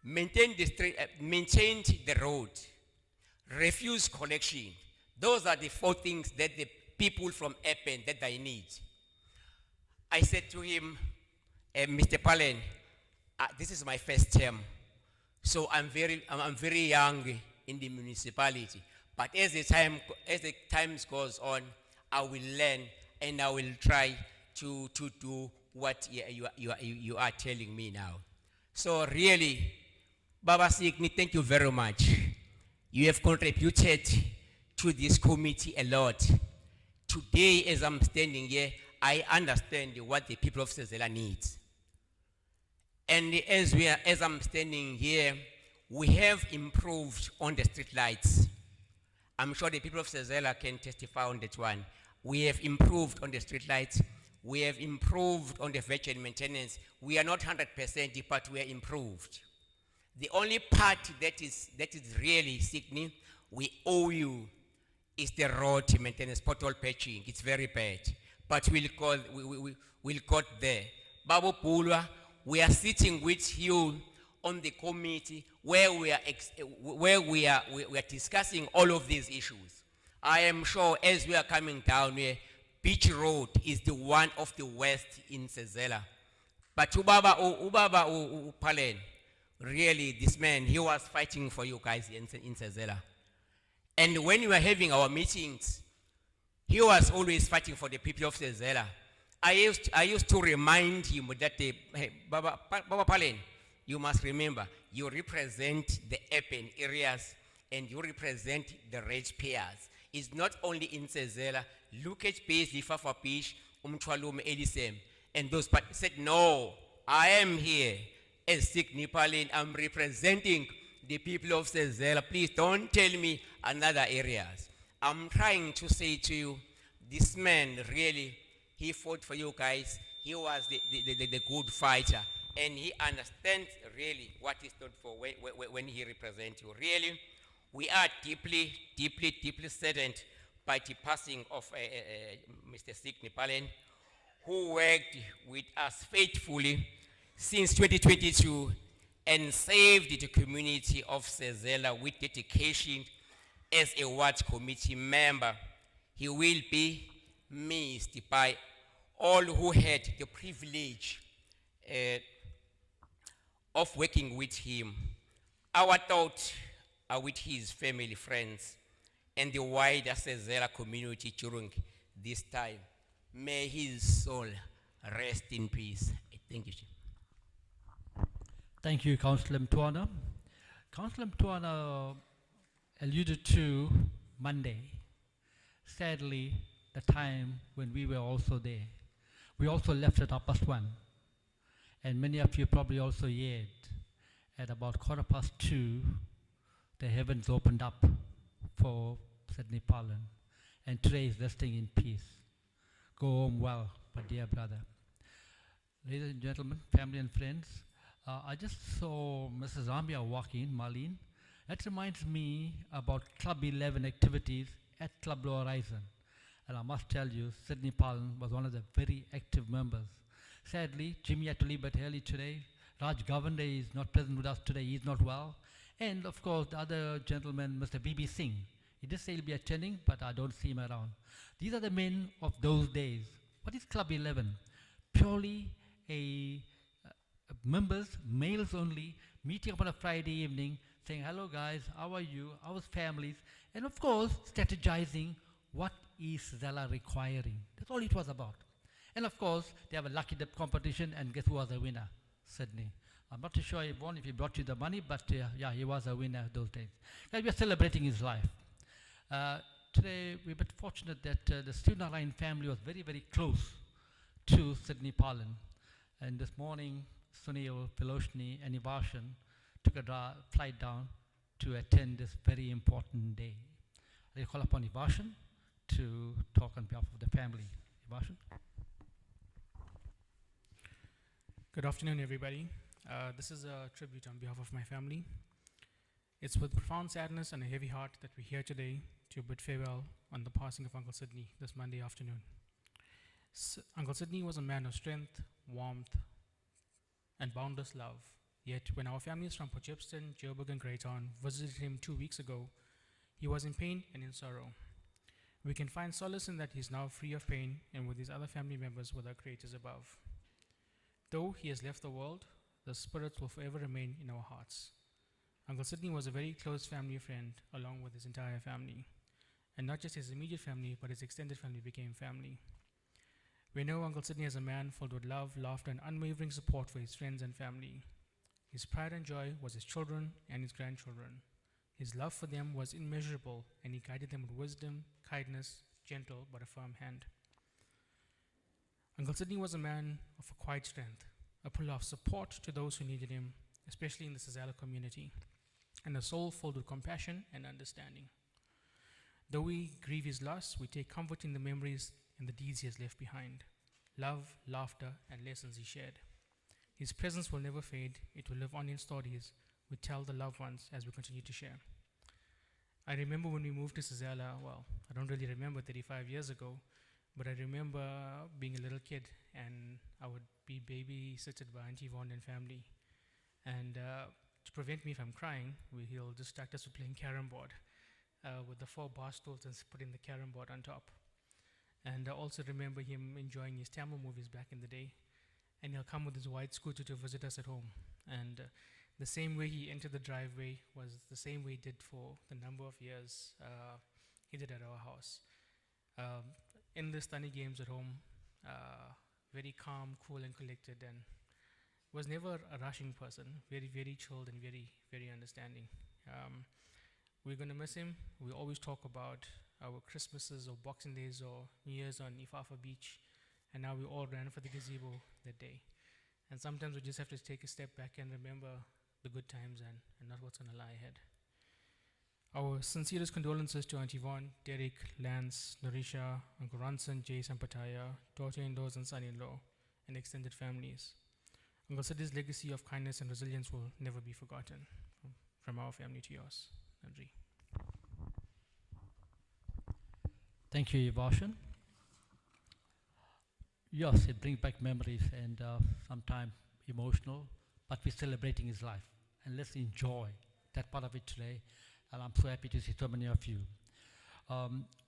maintain the street, maintain the road, refuse collection. Those are the 4 things that the people from Epen that they need. I said to him, Mr. Palan, this is my first term, so I'm very young in the municipality. But as the time goes on, I will learn and I will try to do what you are telling me now. So really, Baba Sikni, thank you very much. You have contributed to this committee a lot. Today, as I'm standing here, I understand what the people of Sezela need. And as I'm standing here, we have improved on the street lights. I'm sure the people of Sezela can testify on that one. We have improved on the street lights. We have improved on the virtual maintenance. We are not 100%, but we are improved. The only part that is really Sikni, we owe you, is the road maintenance, pothole patching. It's very bad, but we'll got there. Babu Pulwa, we are sitting with you on the committee where we are discussing all of these issues. I am sure as we are coming down here, Beach Road is the one of the worst in Sezela. But Ubaba Palan, really, this man, he was fighting for you guys in Sezela. And when we were having our meetings, he was always fighting for the people of Sezela. I used to remind him that, hey, Baba Palan, you must remember, you represent the urban areas and you represent the ratepayers. It's not only in Sezela. Look at Base, Lifafa Beach, Umchwalum, Elisem, and those. But said, no, I am here as Sikni Palan. I'm representing the people of Sezela. Please don't tell me another areas. I'm trying to say to you, this man really, he fought for you guys. He was the good fighter. And he understands really what is done for when he represents you. Really, we are deeply saddened by the passing of Mr. Sikni Palan, who worked with us faithfully since 2022 and saved the community of Sezela with dedication as a ward committee member. He will be missed by all who had the privilege of working with him. Our thoughts are with his family, friends, and the wider Sezela community during this time. May his soul rest in peace. Thank you, Chief. Thank you, Councillor Mtwana. Councillor Mtwana alluded to Monday. Sadly, the time when we were also there. We also left at 1:30. And many of you probably also heard at about 2:15, the heavens opened up for Sidney Palan. And today is resting in peace. Go home well, my dear brother. Ladies and gentlemen, family and friends, I just saw Mrs. Ramia walking, Marlene. That reminds me about Club 11 activities at Club Blue Horizon. And I must tell you, Sidney Palan was one of the very active members. Sadly, Jimmy had to leave but early today. Raj Governor is not present with us today. He's not well. And of course, the other gentleman, Mr. B.B. Singh. He did say he'll be attending, but I don't see him around. These are the men of those days. What is Club 11? Purely a members, males only, meeting up on a Friday evening, saying, hello guys, how are you, how's families? And of course, strategizing what is Zella requiring. That's all it was about. And of course, they have a lucky dip competition, and guess who was the winner? Sydney. I'm not too sure he won if he brought you the money, but yeah, he was a winner those days. Guys, we are celebrating his life. Today, we're a bit fortunate that the Student Line family was very, very close to Sidney Palan. And this morning, Sunil, Philoshni, and Ivashan took a flight down to attend this very important day. I call upon Ivashan to talk on behalf of the family. Ivashan? Good afternoon, everybody. This is a tribute on behalf of my family. It's with profound sadness and a heavy heart that we're here today to bid farewell on the passing of Uncle Sidney this Monday afternoon. Uncle Sidney was a man of strength, warmth, and boundless love. Yet, when our families from Potchefstroom, Joburg, and GraceTone visited him 2 weeks ago, he was in pain and in sorrow. We can find solace in that he is now free of pain and with his other family members with our creators above. Though he has left the world, the spirits will forever remain in our hearts. Uncle Sidney was a very close family friend along with his entire family. And not just his immediate family, but his extended family became family. We know Uncle Sydney as a man filled with love, laughter, and unwavering support for his friends and family. His pride and joy was his children and his grandchildren. His love for them was immeasurable, and he guided them with wisdom, kindness, gentle but a firm hand. Uncle Sydney was a man of a quiet strength, a pillar of support to those who needed him, especially in the Sazala community, and a soul filled with compassion and understanding. Though we grieve his loss, we take comfort in the memories and the deeds he has left behind, love, laughter, and lessons he shared. His presence will never fade. It will live on in stories we tell the loved ones as we continue to share. I remember when we moved to Sazala, well, I don't really remember 35 years ago, but I remember being a little kid and I would be babysitted by Auntie Yvonne and family. And to prevent me from crying, he'll distract us with playing carom board with the 4 bar stools and putting the carom board on top. And I also remember him enjoying his Tamil movies back in the day. And he'll come with his white scooter to visit us at home. And the same way he entered the driveway was the same way he did for the number of years he did at our house. In the study games at home, very calm, cool, and collected, and was never a rushing person. Very, very chilled and very, very understanding. We're going to miss him. We always talk about our Christmases or Boxing Days or New Year's on Ifafa Beach, and now we all ran for the gazebo that day. And sometimes we just have to take a step back and remember the good times and not what's going to lie ahead. Our sincerest condolences to Auntie Yvonne, Derek, Lance, Narisha, Uncle Ronson, Jace and Pataya, daughter-in-laws and son-in-law, and extended families. Uncle Sid's legacy of kindness and resilience will never be forgotten from our family to yours. Nandri. Thank you, Yvashan. Yes, it brings back memories and sometimes emotional, but we're celebrating his life. And let's enjoy that part of it today. And I'm so happy to see so many of you.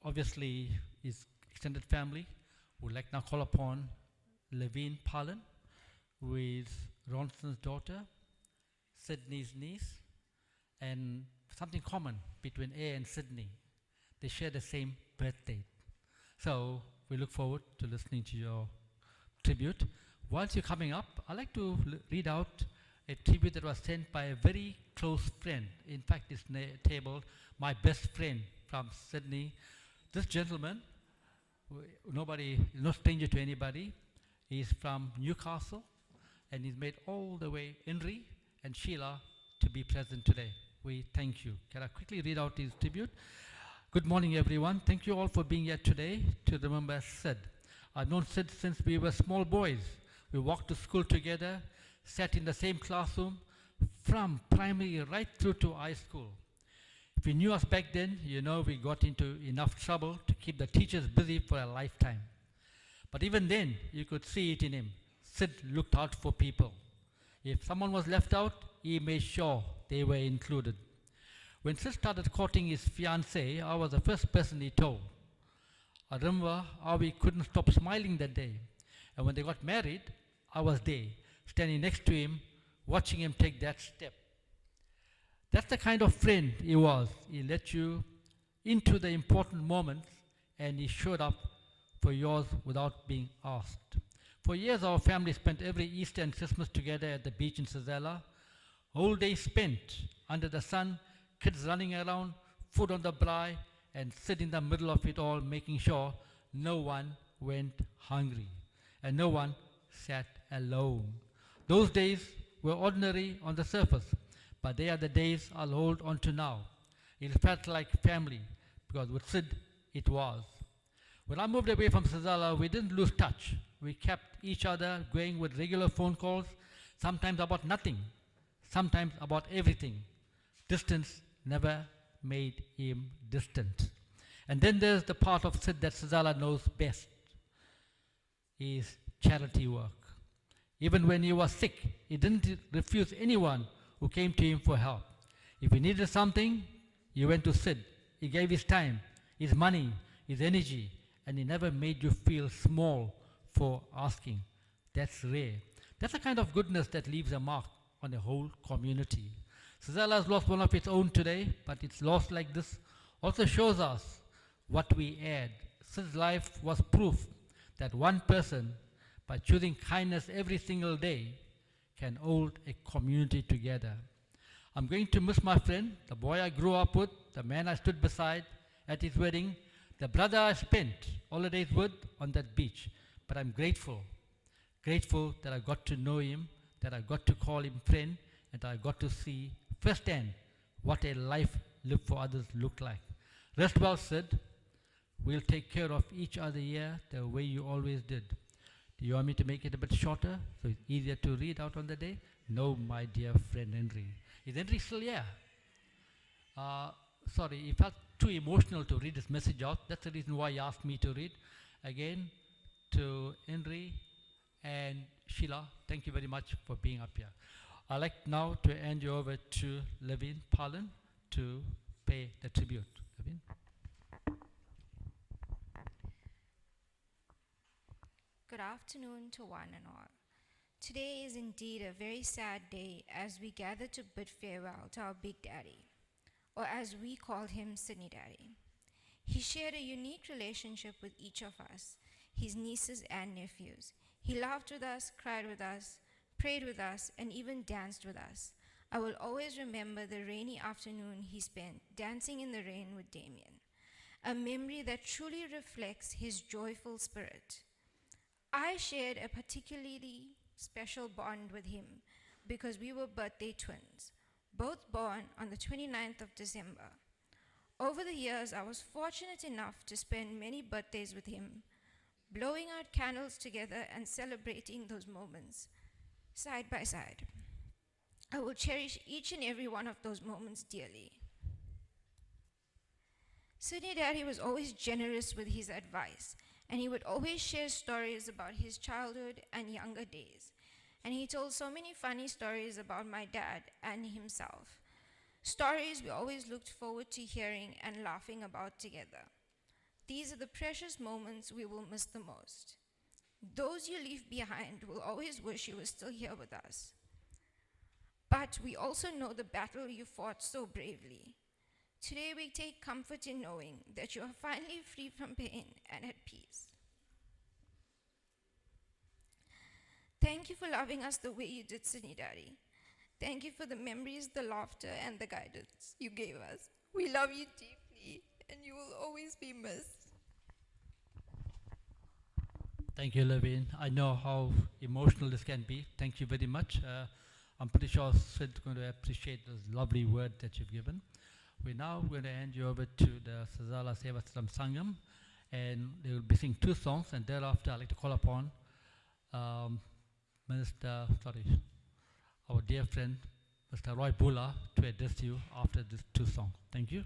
Obviously, his extended family would like now call upon Levine Palan, who is Ronson's daughter, Sydney's niece, and something common between A and Sydney. They share the same birth date. So we look forward to listening to your tribute. Whilst you're coming up, I'd like to read out a tribute that was sent by a very close friend. In fact, it's tabled, my best friend from Sydney. This gentleman, no stranger to anybody, he's from Newcastle, and he's made all the way Henry and Sheila to be present today. We thank you. Can I quickly read out his tribute? Good morning, everyone. Thank you all for being here today to remember Sid. I've known Sid since we were small boys. We walked to school together, sat in the same classroom, from primary right through to high school. If you knew us back then, you know we got into enough trouble to keep the teachers busy for a lifetime. But even then, you could see it in him. Sid looked out for people. If someone was left out, he made sure they were included. When Sid started courting his fiancée, I was the first person he told. I remember how we couldn't stop smiling that day. And when they got married, I was there, standing next to him, watching him take that step. That's the kind of friend he was. He let you into the important moments, and he showed up for yours without being asked. For years, our family spent every Easter and Christmas together at the beach in Sazala. Whole day spent under the sun, kids running around, food on the braai, and sit in the middle of it all, making sure no one went hungry and no one sat alone. Those days were ordinary on the surface, but they are the days I'll hold on to now. It felt like family, because with Sid, it was. When I moved away from Sazala, we didn't lose touch. We kept each other going with regular phone calls, sometimes about nothing, sometimes about everything. Distance never made him distant. And then there's the part of Sid that Sazala knows best, his charity work. Even when he was sick, he didn't refuse anyone who came to him for help. If he needed something, he went to Sid. He gave his time, his money, his energy, and he never made you feel small for asking. That's rare. That's the kind of goodness that leaves a mark on the whole community. Sazala has lost one of its own today, but its loss like this also shows us what we add. Sid's life was proof that one person, by choosing kindness every single day, can hold a community together. I'm going to miss my friend, the boy I grew up with, the man I stood beside at his wedding, the brother I spent holidays with on that beach. But I'm grateful that I got to know him, that I got to call him friend, and I got to see firsthand what a life lived for others looked like. Rest well, Sid. We'll take care of each other here the way you always did. Do you want me to make it a bit shorter so it's easier to read out on the day? No, my dear friend Henry. Is Henry still here? Sorry, it felt too emotional to read this message out. That's the reason why he asked me to read. Again, to Henry and Sheila, thank you very much for being up here. I'd like now to hand you over to Levin Palan to pay the tribute. Levin? Good afternoon to one and all. Today is indeed a very sad day as we gather to bid farewell to our Big Daddy, or as we called him, Sydney Daddy. He shared a unique relationship with each of us, his nieces and nephews. He laughed with us, cried with us, prayed with us, and even danced with us. I will always remember the rainy afternoon he spent dancing in the rain with Damien, a memory that truly reflects his joyful spirit. I shared a particularly special bond with him because we were birthday twins, both born on the 29th of December. Over the years, I was fortunate enough to spend many birthdays with him, blowing out candles together and celebrating those moments side by side. I will cherish each and every one of those moments dearly. Sydney Daddy was always generous with his advice, and he would always share stories about his childhood and younger days. And he told so many funny stories about my dad and himself. Stories we always looked forward to hearing and laughing about together. These are the precious moments we will miss the most. Those you leave behind will always wish you were still here with us. But we also know the battle you fought so bravely. Today we take comfort in knowing that you are finally free from pain and at peace. Thank you for loving us the way you did, Sydney Daddy. Thank you for the memories, the laughter, and the guidance you gave us. We love you deeply, and you will always be missed. Thank you, Levin. I know how emotional this can be. Thank you very much. I'm pretty sure Sid's going to appreciate those lovely words that you've given. We're now going to hand you over to the Sazala Sevastram Sangam, and they will be singing 2 songs, and thereafter I'd like to call upon our dear friend, Mr. Roy Bula, to address you after these 2 songs. Thank you.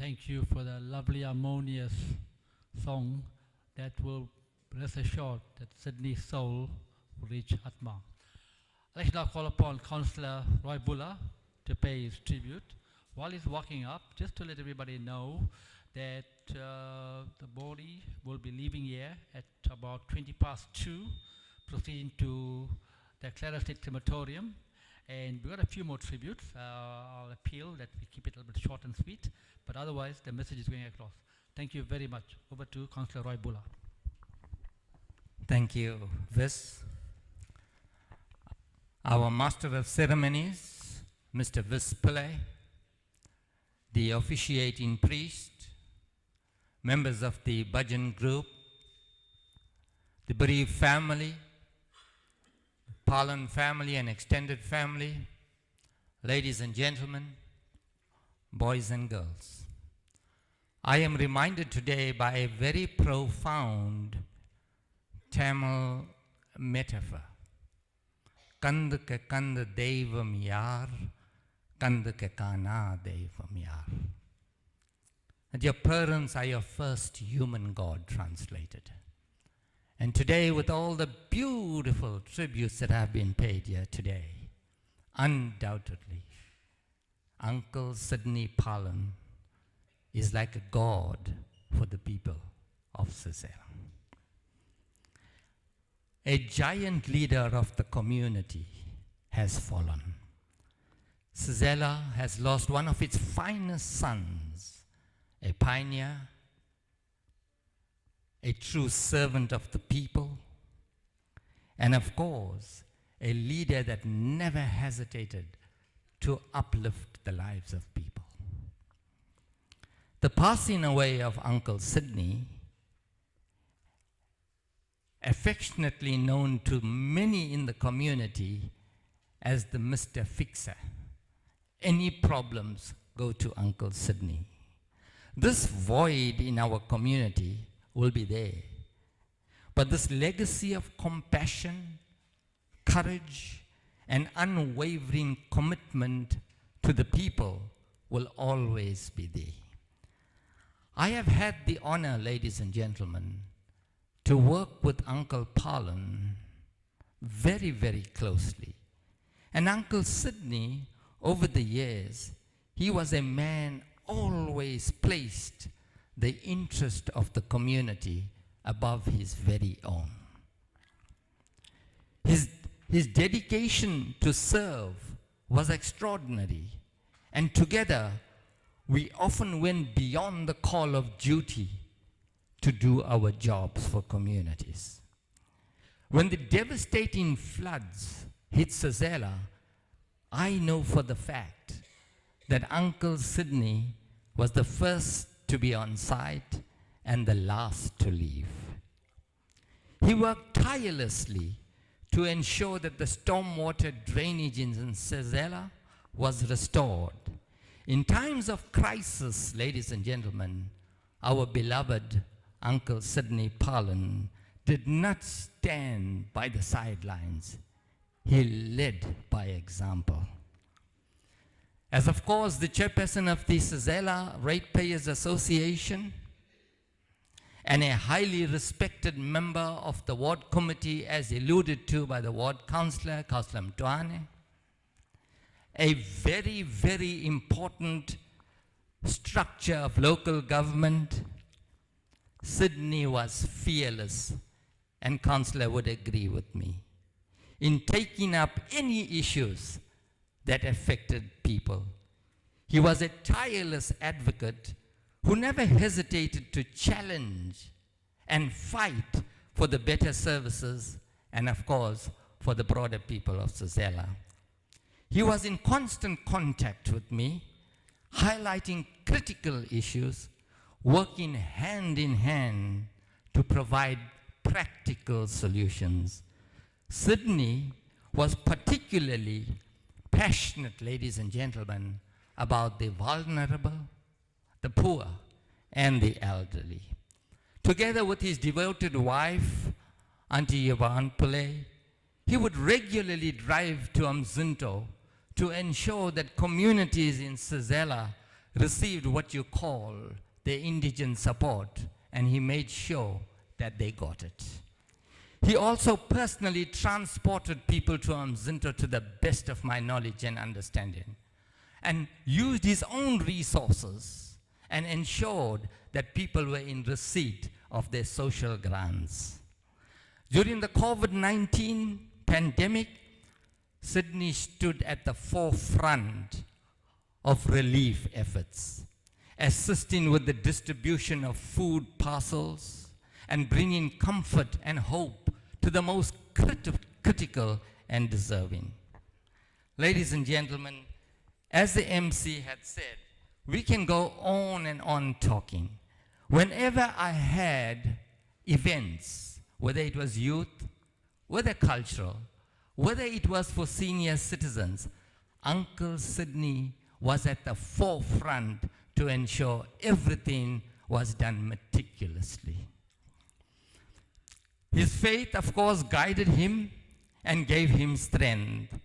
thank you for the lovely harmonious song that will rest assured that Sydney's soul will reach Atma. I'd like to now call upon Councillor Roy Buller to pay his tribute. While he's walking up, just to let everybody know that the body will be leaving here at about 2:20, proceeding to the Clara State Crematorium. And we've got a few more tributes. I'll appeal that we keep it a little bit short and sweet, but otherwise the message is going across. Thank you very much. Over to Councillor Roy Buller. Thank you, Vis. Our Master of Ceremonies, Mr. Vis Pillai, the officiating priest, members of the Bhajan group, the bereaved family, Palan family and extended family, ladies and gentlemen, boys and girls. I am reminded today by a very profound Tamil metaphor. Kanduka kanda devam yar, kanduka kana devam yar. And your parents are your first human God translated. And today, with all the beautiful tributes that have been paid here today, undoubtedly, Uncle Sydney Palan is like a god for the people of Sisera. A giant leader of the community has fallen. Sisera has lost one of its finest sons, a pioneer, a true servant of the people, and of course, a leader that never hesitated to uplift the lives of people. The passing away of Uncle Sydney, affectionately known to many in the community as the Mr. Fixer. Any problems go to Uncle Sydney. This void in our community will be there. But this legacy of compassion, courage, and unwavering commitment to the people will always be there. I have had the honor, ladies and gentlemen, to work with Uncle Palan very, very closely. And Uncle Sydney, over the years, he was a man always placed the interest of the community above his very own. His dedication to serve was extraordinary, and together we often went beyond the call of duty to do our jobs for communities. When the devastating floods hit Sisera, I know for the fact that Uncle Sydney was the first to be on site and the last to leave. He worked tirelessly to ensure that the stormwater drainage in Sisera was restored. In times of crisis, ladies and gentlemen, our beloved Uncle Sydney Palan did not stand by the sidelines. He led by example. As of course the chairperson of the Sisera Ratepayers Association and a highly respected member of the ward committee, as alluded to by the ward councillor, Councillor Mtwane, a very, very important structure of local government, Sydney was fearless, and Councillor would agree with me, in taking up any issues that affected people. He was a tireless advocate who never hesitated to challenge and fight for the better services and, of course, for the broader people of Sisera. He was in constant contact with me, highlighting critical issues, working hand in hand to provide practical solutions. Sydney was particularly passionate, ladies and gentlemen, about the vulnerable, the poor, and the elderly. Together with his devoted wife, Auntie Yvonne Pillai, he would regularly drive to Amzinto to ensure that communities in Sisera received what you call the indigent support, and he made sure that they got it. He also personally transported people to Amzinto to the best of my knowledge and understanding, and used his own resources and ensured that people were in receipt of their social grants. During the COVID-19 pandemic, Sydney stood at the forefront of relief efforts, assisting with the distribution of food parcels and bringing comfort and hope to the most critical and deserving. Ladies and gentlemen, as the MC had said, we can go on and on talking. Whenever I had events, whether it was youth, whether cultural, whether it was for senior citizens, Uncle Sydney was at the forefront to ensure everything was done meticulously. His faith, of course, guided him and gave him strength,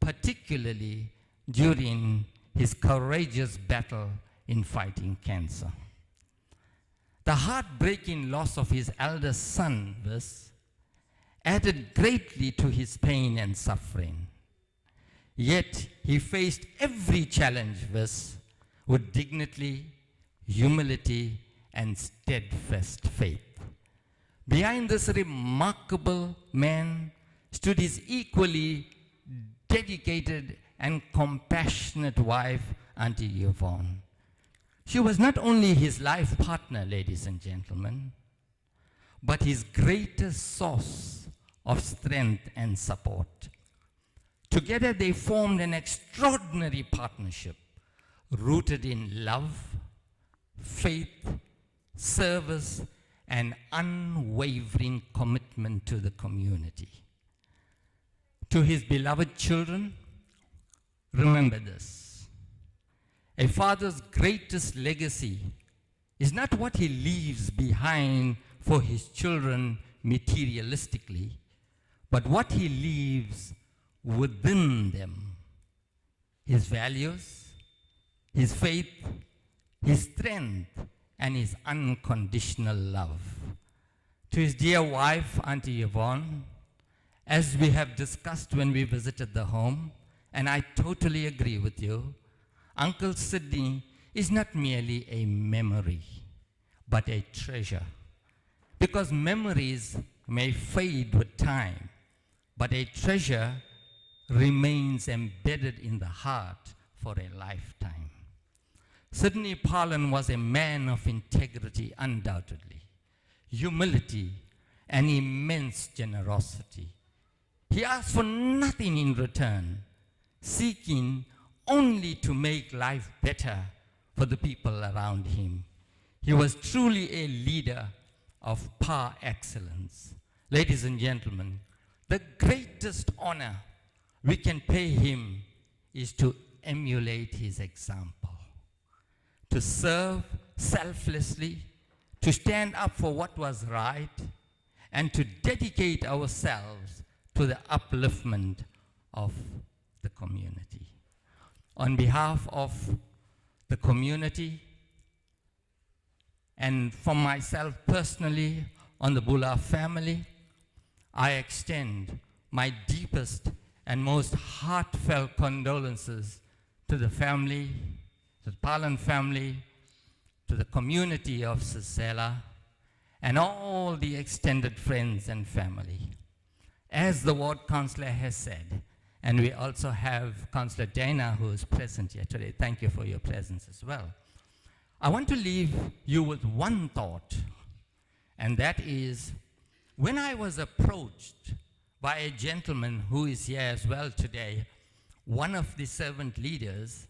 particularly during his courageous battle in fighting cancer. The heartbreaking loss of his eldest son, thus, added greatly to his pain and suffering. Yet he faced every challenge thus with dignity, humility, and steadfast faith. Behind this remarkable man stood his equally dedicated and compassionate wife, Auntie Yvonne. She was not only his life partner, ladies and gentlemen, but his greatest source of strength and support. Together they formed an extraordinary partnership rooted in love, faith, service, and unwavering commitment to the community. To his beloved children, remember this: a father's greatest legacy is not what he leaves behind for his children materialistically, but what he leaves within them: his values, his faith, his strength, and his unconditional love. To his dear wife, Auntie Yvonne, as we have discussed when we visited the home, and I totally agree with you, Uncle Sydney is not merely a memory, but a treasure. Because memories may fade with time, but a treasure remains embedded in the heart for a lifetime. Sydney Palan was a man of integrity, undoubtedly, humility, and immense generosity. He asked for nothing in return, seeking only to make life better for the people around him. He was truly a leader of par excellence. Ladies and gentlemen, the greatest honor we can pay him is to emulate his example, to serve selflessly, to stand up for what was right, and to dedicate ourselves to the upliftment of the community. On behalf of the community, and for myself personally, on the Bula family, I extend my deepest and most heartfelt condolences to the family, to the Palan family, to the community of Sisela, and all the extended friends and family. As the ward councillor has said, and we also have Councillor Dana who is present here today. Thank you for your presence as well. I want to leave you with one thought, and that is, when I was approached by a gentleman who is here as well today, one of the servant leaders,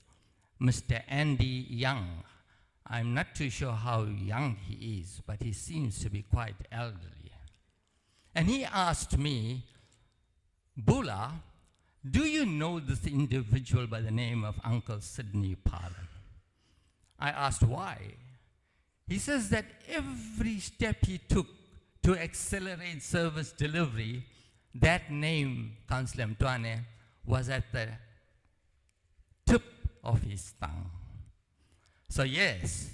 Mr. Andy Young. I'm not too sure how young he is, but he seems to be quite elderly. And he asked me, Bula, do you know this individual by the name of Uncle Sydney Palan? I asked why. He says that every step he took to accelerate service delivery, that name, Councillor Mtwane, was at the tip of his tongue. So yes,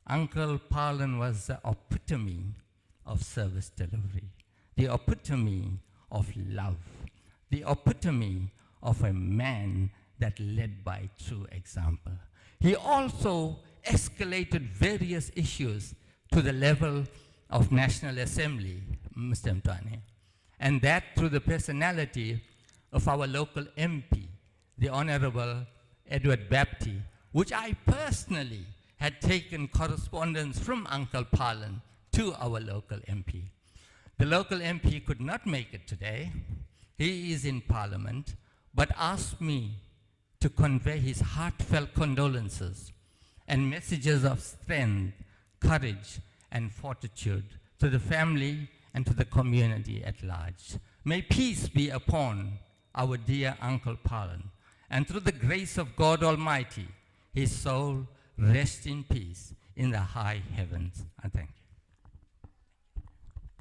Uncle Palan was the epitome of service delivery, the epitome of love, the epitome of a man that led by true example. He also escalated various issues to the level of National Assembly, Mr. Mtwane, and that through the personality of our local MP, the Honorable Edward Bapty, which I personally had taken correspondence from Uncle Palan to our local MP. The local MP could not make it today. He is in Parliament, but asked me to convey his heartfelt condolences and messages of strength, courage, and fortitude to the family and to the community at large. May peace be upon our dear Uncle Palan, and through the grace of God Almighty, his soul rest in peace in the high heavens. I thank you.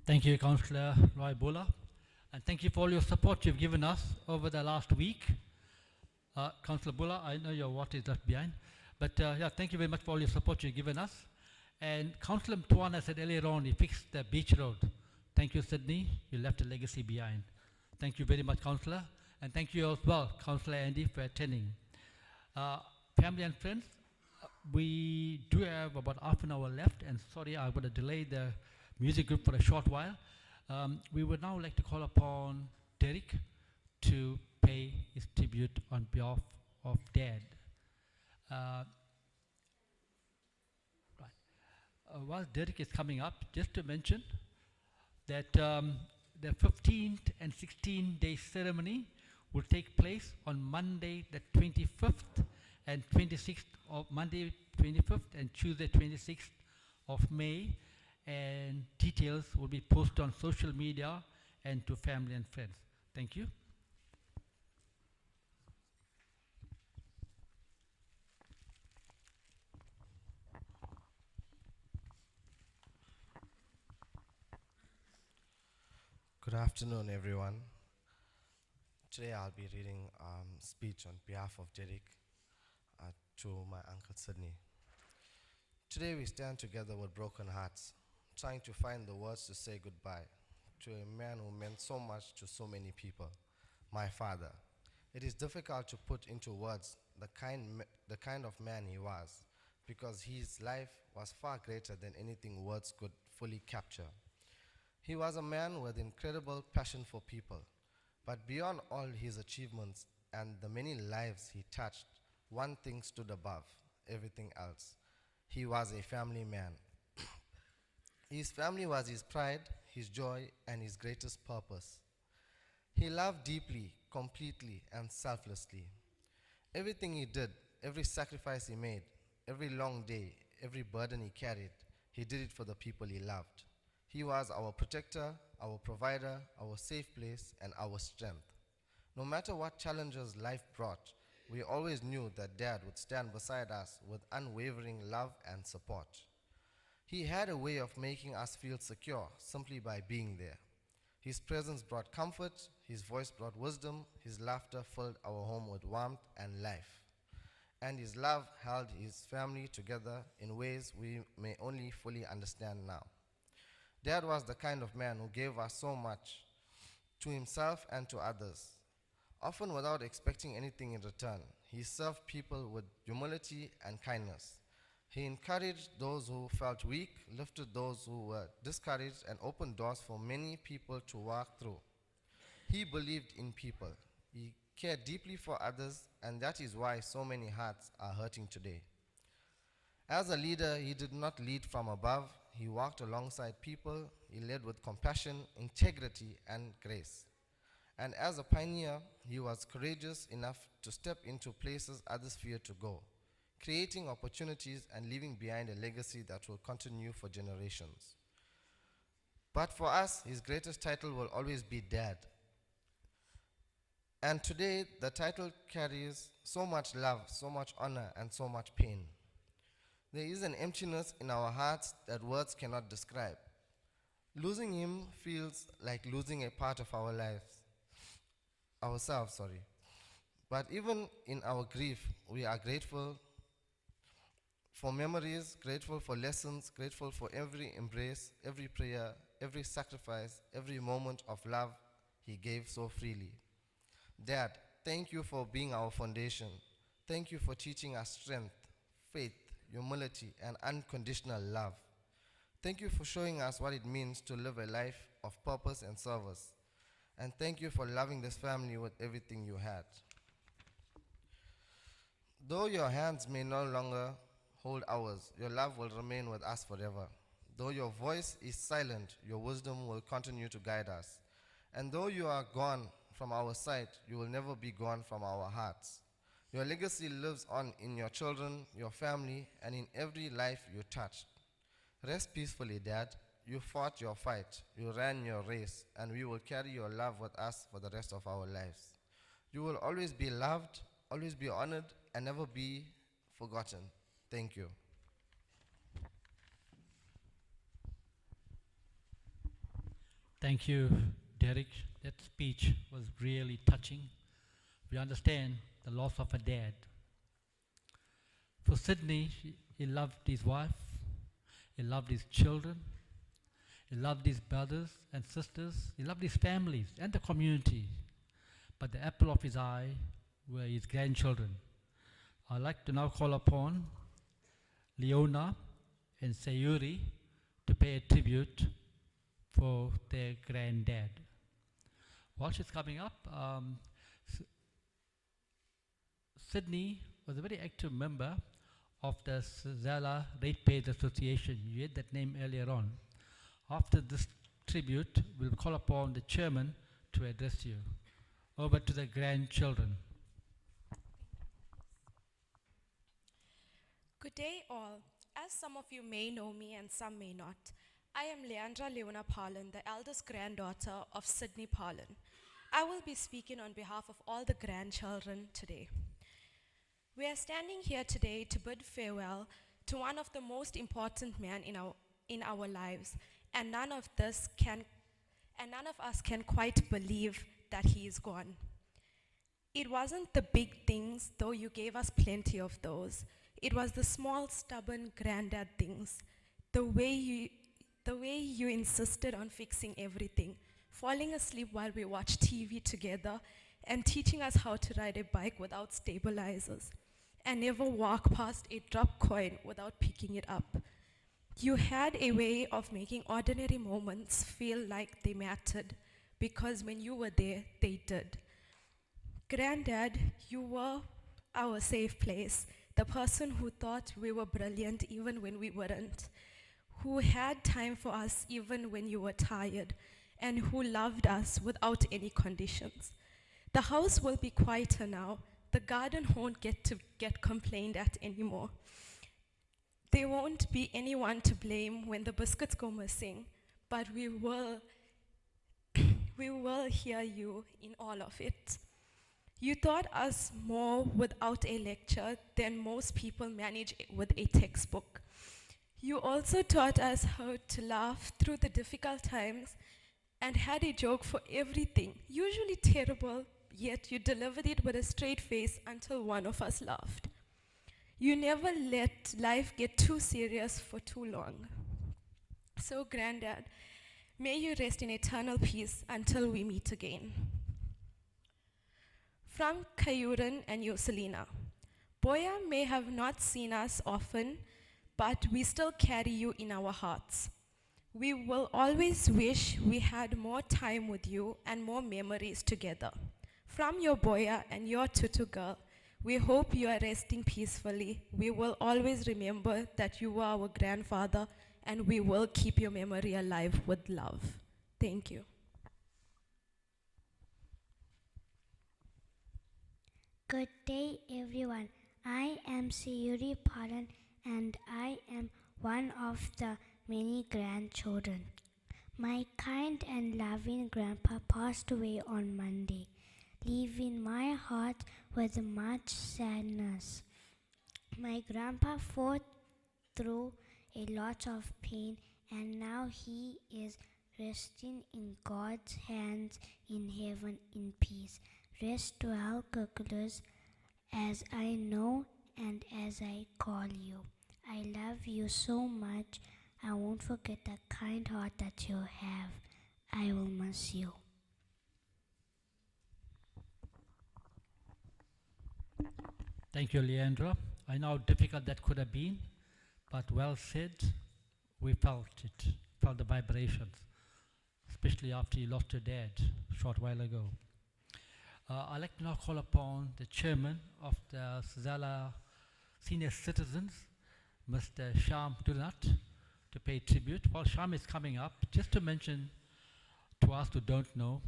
Thank you, Councillor Roy Bula, and thank you for all your support you've given us over the last week. Councillor Bula, I know your water is left behind, but yeah, thank you very much for all your support you've given us. And Councillor Mtwana said earlier on, he fixed the beach road. Thank you, Sydney. You left a legacy behind. Thank you very much, Councillor. And thank you as well, Councillor Andy, for attending. Family and friends, we do have about half an hour left, and sorry, I'm going to delay the music group for a short while. We would now like to call upon Derek to pay his tribute on behalf of Dad. While Derek is coming up, just to mention that the 15th and 16th day ceremony will take place on Monday the 25th and 26th of Monday 25th and Tuesday 26th of May, and details will be posted on social media and to family and friends. Thank you. Good afternoon, everyone. Today I'll be reading a speech on behalf of Derek to my Uncle Sydney. Today we stand together with broken hearts, trying to find the words to say goodbye to a man who meant so much to so many people, my father. It is difficult to put into words the kind of man he was, because his life was far greater than anything words could fully capture. He was a man with incredible passion for people, but beyond all his achievements and the many lives he touched, one thing stood above everything else. He was a family man. His family was his pride, his joy, and his greatest purpose. He loved deeply, completely, and selflessly. Everything he did, every sacrifice he made, every long day, every burden he carried, he did it for the people he loved. He was our protector, our provider, our safe place, and our strength. No matter what challenges life brought, we always knew that Dad would stand beside us with unwavering love and support. He had a way of making us feel secure simply by being there. His presence brought comfort, his voice brought wisdom, his laughter filled our home with warmth and life. And his love held his family together in ways we may only fully understand now. Dad was the kind of man who gave us so much, to himself and to others, often without expecting anything in return. He served people with humility and kindness. He encouraged those who felt weak, lifted those who were discouraged, and opened doors for many people to walk through. He believed in people. He cared deeply for others, and that is why so many hearts are hurting today. As a leader, he did not lead from above. He walked alongside people. He led with compassion, integrity, and grace. And as a pioneer, he was courageous enough to step into places others feared to go, creating opportunities and leaving behind a legacy that will continue for generations. But for us, his greatest title will always be Dad. And today, the title carries so much love, so much honor, and so much pain. There is an emptiness in our hearts that words cannot describe. Losing him feels like losing a part of our lives, ourselves. But even in our grief, we are grateful for memories, grateful for lessons, grateful for every embrace, every prayer, every sacrifice, every moment of love he gave so freely. Dad, thank you for being our foundation. Thank you for teaching us strength, faith, humility, and unconditional love. Thank you for showing us what it means to live a life of purpose and service. And thank you for loving this family with everything you had. Though your hands may no longer hold ours, your love will remain with us forever. Though your voice is silent, your wisdom will continue to guide us. And though you are gone from our sight, you will never be gone from our hearts. Your legacy lives on in your children, your family, and in every life you touched. Rest peacefully, Dad. You fought your fight, you ran your race, and we will carry your love with us for the rest of our lives. You will always be loved, always be honored, and never be forgotten. Thank you. Thank you, Derek. That speech was really touching. We understand the loss of a dad. For Sydney, he loved his wife, he loved his children, he loved his brothers and sisters, he loved his families and the community. But the apple of his eye were his grandchildren. I'd like to now call upon Leona and Sayuri to pay a tribute for their granddad. While she's coming up, Sydney was a very active member of the Zala Ratepayers Association. You heard that name earlier on. After this tribute, we'll call upon the chairman to address you. Over to the grandchildren. Good day all. As some of you may know me and some may not, I am Leandra Leona Palan, the eldest granddaughter of Sydney Palan. I will be speaking on behalf of all the grandchildren today. We are standing here today to bid farewell to one of the most important men in our lives, and none of us can quite believe that he is gone. It wasn't the big things, though you gave us plenty of those. It was the small, stubborn granddad things. The way you insisted on fixing everything, falling asleep while we watched TV together, and teaching us how to ride a bike without stabilizers, and never walk past a drop coin without picking it up. You had a way of making ordinary moments feel like they mattered, because when you were there, they did. Granddad, you were our safe place, the person who thought we were brilliant even when we weren't, who had time for us even when you were tired, and who loved us without any conditions. The house will be quieter now. The garden won't get complained at anymore. There won't be anyone to blame when the biscuits go missing, but we will hear you in all of it. You taught us more without a lecture than most people manage with a textbook. You also taught us how to laugh through the difficult times and had a joke for everything, usually terrible, yet you delivered it with a straight face until one of us laughed. You never let life get too serious for too long. So, Granddad, may you rest in eternal peace until we meet again. From Kayuran and Yoselina, Boya may have not seen us often, but we still carry you in our hearts. We will always wish we had more time with you and more memories together. From your Boya and your Tutu girl, we hope you are resting peacefully. We will always remember that you were our grandfather, and we will keep your memory alive with love. Thank you. Good day, everyone. I am Sayuri Palan, and I am one of the many grandchildren. My kind and loving grandpa passed away on Monday, leaving my heart with much sadness. My grandpa fought through a lot of pain, and now he is resting in God's hands in heaven in peace. Rest well, Kirkulus, as I know and as I call you. I love you so much. I won't forget the kind heart that you have. I will miss you. Thank you, Leandra. I know how difficult that could have been, but well said. We felt it, felt the vibrations, especially after you lost your dad a short while ago. I'd like to now call upon the chairman of the Sizala Senior Citizens, Mr. Sham Dunat, to pay tribute. While Sham is coming up, just to mention to us who don't know,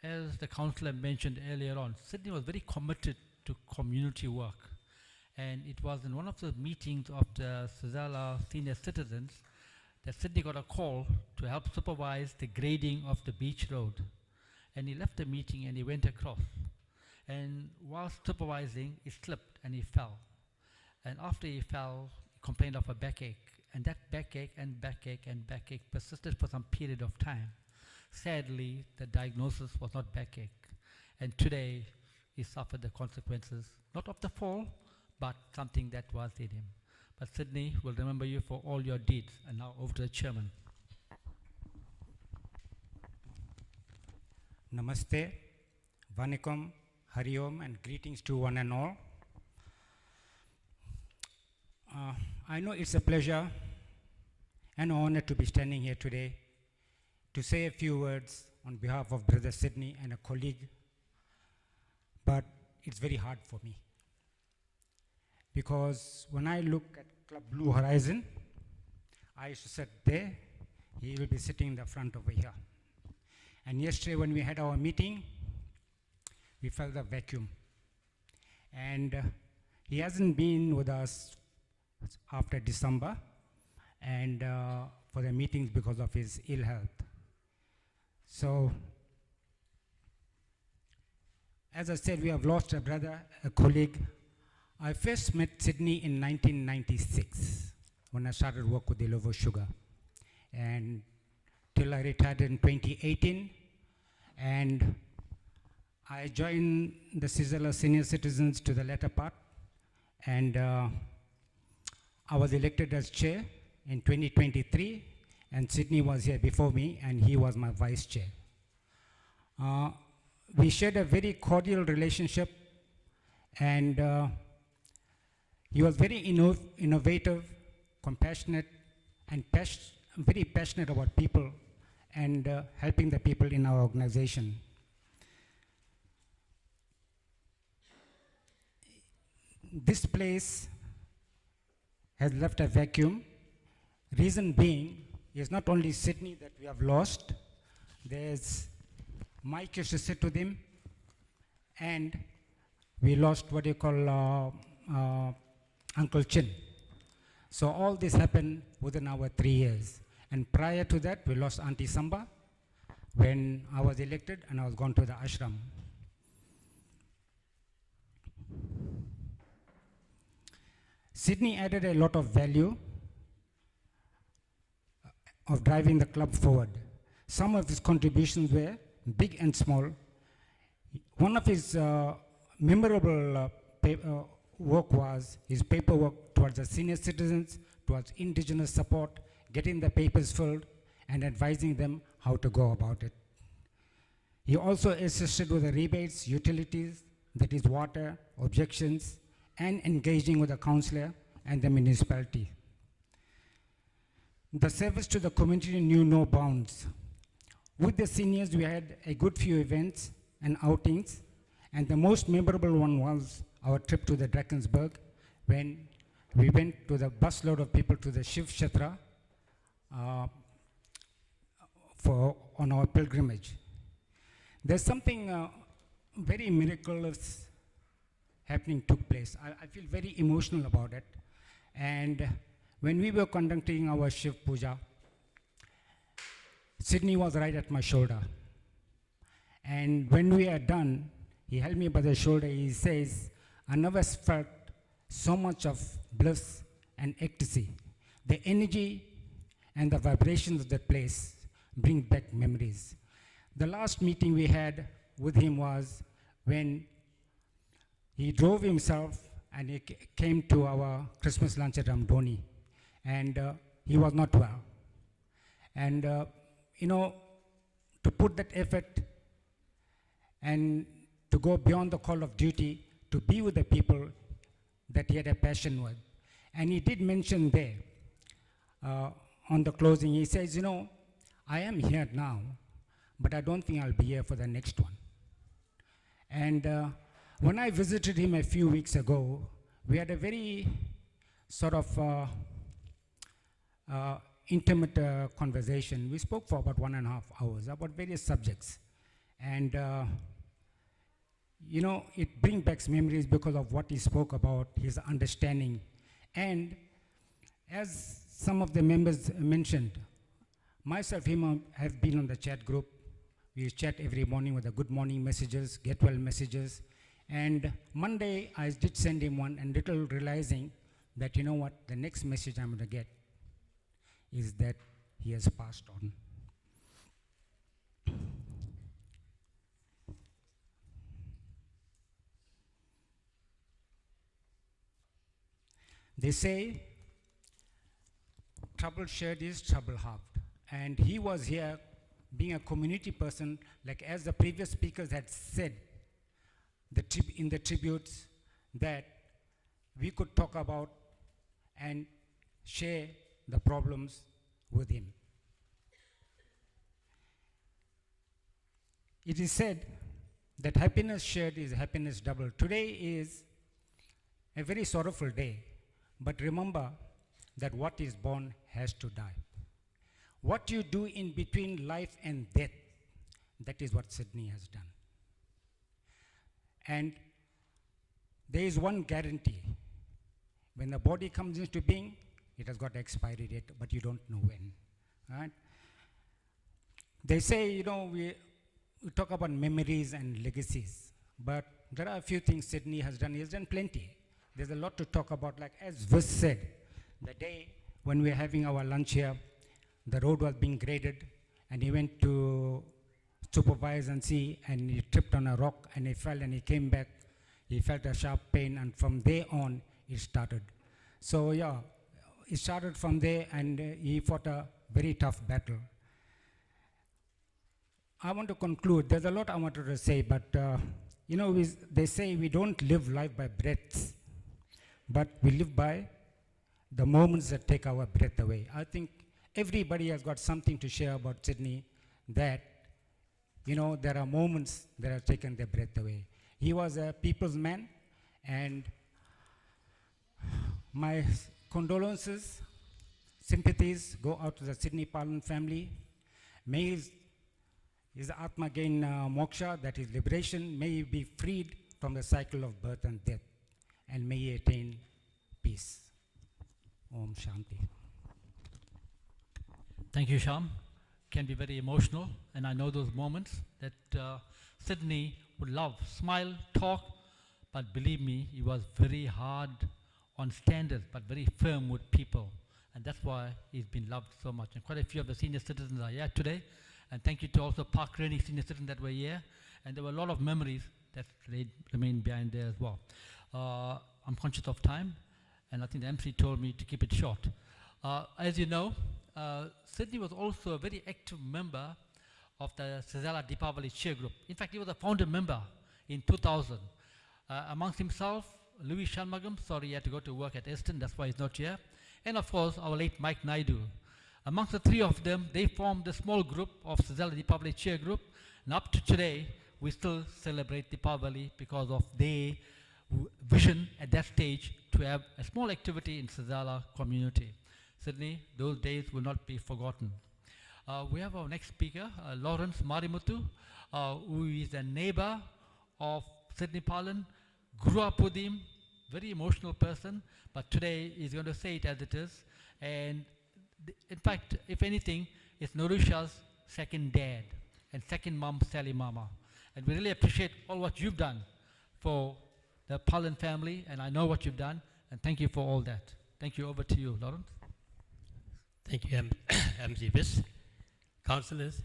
as the councillor mentioned earlier on, Sydney was very committed to community work. And it was in one of the meetings of the Sizala Senior Citizens that Sydney got a call to help supervise the grading of the beach road. And he left the meeting and he went across. And while supervising, he slipped and he fell. And after he fell, he complained of a backache. And that backache and backache and backache persisted for some period of time. Sadly, the diagnosis was not backache. And today, he suffered the consequences, not of the fall, but something that was in him. But Sydney will remember you for all your deeds. And now over to the chairman. Namaste, Vanakkam, Hari Om, and greetings to one and all. I know it's a pleasure and honor to be standing here today to say a few words on behalf of Brother Sydney and a colleague, but it's very hard for me. Because when I look at Club Blue Horizon, I used to sit there, he will be sitting in the front over here. And yesterday when we had our meeting, we felt the vacuum. And he hasn't been with us after December and for the meetings because of his ill health. So, as I said, we have lost a brother, a colleague. I first met Sydney in 1996 when I started work with the Lovo Sugar. And till I retired in 2018, and I joined the Sizala Senior Citizens to the latter part, and I was elected as chair in 2023, and Sydney was here before me, and he was my vice chair. We shared a very cordial relationship, and he was very innovative, compassionate, and very passionate about people and helping the people in our organization. This place has left a vacuum. Reason being is not only Sydney that we have lost, there's Mike used to sit with him, and we lost what you call Uncle Chin. So all this happened within our 3 years. And prior to that, we lost Auntie Samba when I was elected and I was gone to the ashram. Sydney added a lot of value of driving the club forward. Some of his contributions were big and small. One of his memorable work was his paperwork towards the senior citizens, towards indigenous support, getting the papers filled, and advising them how to go about it. He also assisted with the rebates, utilities, that is water, objections, and engaging with the councillor and the municipality. The service to the community knew no bounds. With the seniors, we had a good few events and outings, and the most memorable one was our trip to the Drakensberg, when we went to the busload of people to the Shiv Kshetra on our pilgrimage. There's something very miraculous happening took place. I feel very emotional about it. And when we were conducting our Shiv Puja, Sydney was right at my shoulder. And when we are done, he held me by the shoulder. He says, I never felt so much of bliss and ecstasy. The energy and the vibrations of that place bring back memories. The last meeting we had with him was when he drove himself and he came to our Christmas lunch at Ramdoni, and he was not well. And, to put that effort and to go beyond the call of duty, to be with the people that he had a passion with. And he did mention there, on the closing, he says, I am here now, but I don't think I'll be here for the next one. And when I visited him a few weeks ago, we had a very sort of intimate conversation. We spoke for about 1.5 hours about various subjects. And, it brings back memories because of what he spoke about, his understanding. And as some of the members mentioned, myself, him have been on the chat group. We chat every morning with the good morning messages, get well messages. And Monday, I did send him one, and little realizing that, the next message I'm going to get is that he has passed on. They say, trouble shared is trouble halved. And he was here being a community person, like as the previous speakers had said in the tributes, that we could talk about and share the problems with him. It is said that happiness shared is happiness doubled. Today is a very sorrowful day, but remember that what is born has to die. What you do in between life and death, that is what Sydney has done. And there is one guarantee. When the body comes into being, it has got expiry date, but you don't know when. Right? They say, we talk about memories and legacies, but there are a few things Sydney has done. He has done plenty. There's a lot to talk about. Like as Vis said, the day when we were having our lunch here, the road was being graded, and he went to supervise and see, and he tripped on a rock, and he fell, and he came back. He felt a sharp pain, and from there on, it started. So yeah, it started from there, and he fought a very tough battle. I want to conclude. There's a lot I wanted to say, but they say we don't live life by breaths, but we live by the moments that take our breath away. I think everybody has got something to share about Sydney, that, there are moments that have taken their breath away. He was a people's man, and my condolences, sympathies go out to the Sydney Palan family. May his Atma gain moksha, that is liberation. May he be freed from the cycle of birth and death, and may he attain peace. Om Shanti. Thank you, Sham. Can be very emotional, and I know those moments that Sydney would love, smile, talk, but believe me, he was very hard on standards, but very firm with people, and that's why he's been loved so much. And quite a few of the senior citizens are here today, and thank you to also Park Rennie senior citizens that were here, and there were a lot of memories that remain behind there as well. I'm conscious of time, and I think the MC told me to keep it short. As you know, Sydney was also a very active member of the Sazala Deepavali Cheer Group. In fact, he was a founder member in 2000. Amongst himself, Louis Shanmugam, sorry, he had to go to work at Eston, that's why he's not here. And of course, our late Mike Naidu. Amongst the three of them, they formed a small group of Sazala Deepavali Cheer Group. And up to today, we still celebrate Deepavali because of their vision at that stage to have a small activity in Sazala community. Sydney, those days will not be forgotten. We have our next speaker, Lawrence Marimutu, who is a neighbor of Sydney Palan, grew up with him, very emotional person, but today he's going to say it as it is. And in fact, if anything, it's Norusha's second dad and second mom, Sally Mama. And we really appreciate all what you've done for the Palan family, and I know what you've done, and thank you for all that. Thank you. Over to you, Lawrence. Thank you, MC Vis, councillors,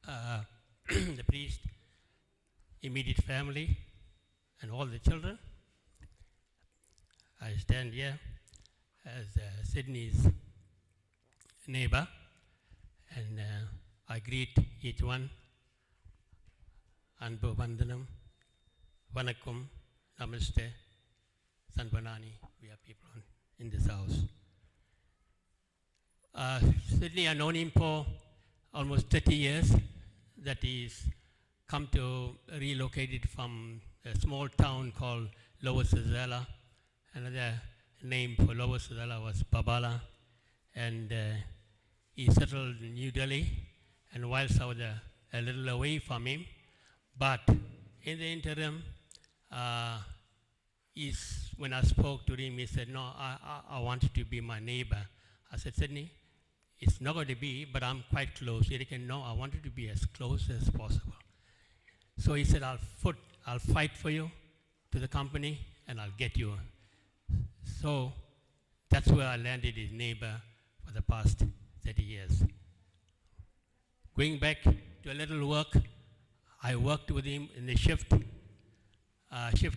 the priest, immediate family, and all the children. I stand here as Sydney's neighbor, and I greet each one. Anbu Vandanam, Vanakum, Namaste, Sanbanani. We have people in this house. Sydney, I've known him for almost 30 years, that he's come to relocated from a small town called Lower Sazela. Another name for Lower Sazela was Babala. And he settled in New Delhi, and whilst I was a little away from him, but in the interim, when I spoke to him, he said, no, I want you to be my neighbor. I said, Sydney, it's not going to be, but I'm quite close. He said, no, I want you to be as close as possible. So he said, I'll fight for you to the company, and I'll get you. So that's where I landed his neighbor for the past 30 years. Going back to a little work, I worked with him in the shift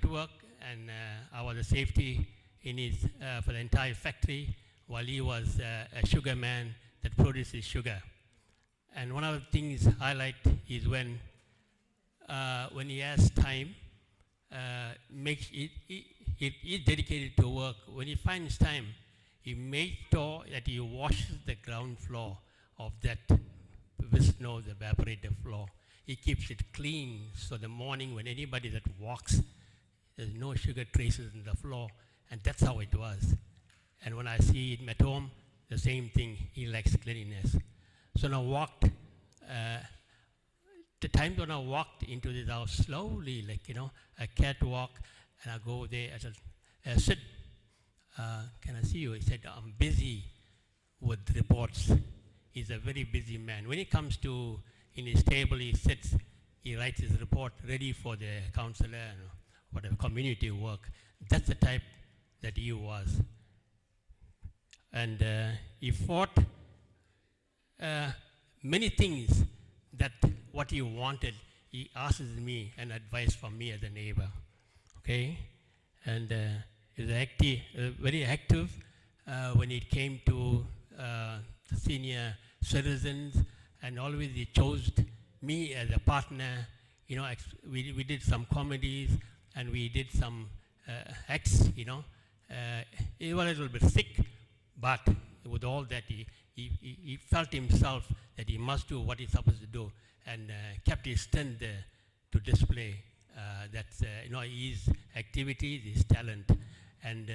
work, and I was a safety in his, for the entire factory, while he was a sugar man that produces sugar. And one of the things I liked is when he has time, he's dedicated to work. When he finds time, he makes sure that he washes the ground floor of that snow, the evaporated floor. He keeps it clean, so the morning when anybody that walks, there's no sugar traces in the floor, and that's how it was. And when I see him at home, the same thing, he likes cleanliness. So when I walked, the times when I walked into this house slowly, like, a catwalk, and I go there, I said, Sid, can I see you? He said, I'm busy with reports. He's a very busy man. When he comes to, in his table, he sits, he writes his report ready for the counselor and whatever, community work. That's the type that he was. And he fought many things that what he wanted, he asks me and advice from me as a neighbor. Okay? And he's very active when it came to the senior citizens, and always he chose me as a partner. We did some comedies, and we did some acts, He was a little bit sick, but with all that, he felt himself that he must do what he's supposed to do, and kept his strength to display his activities, his talent. And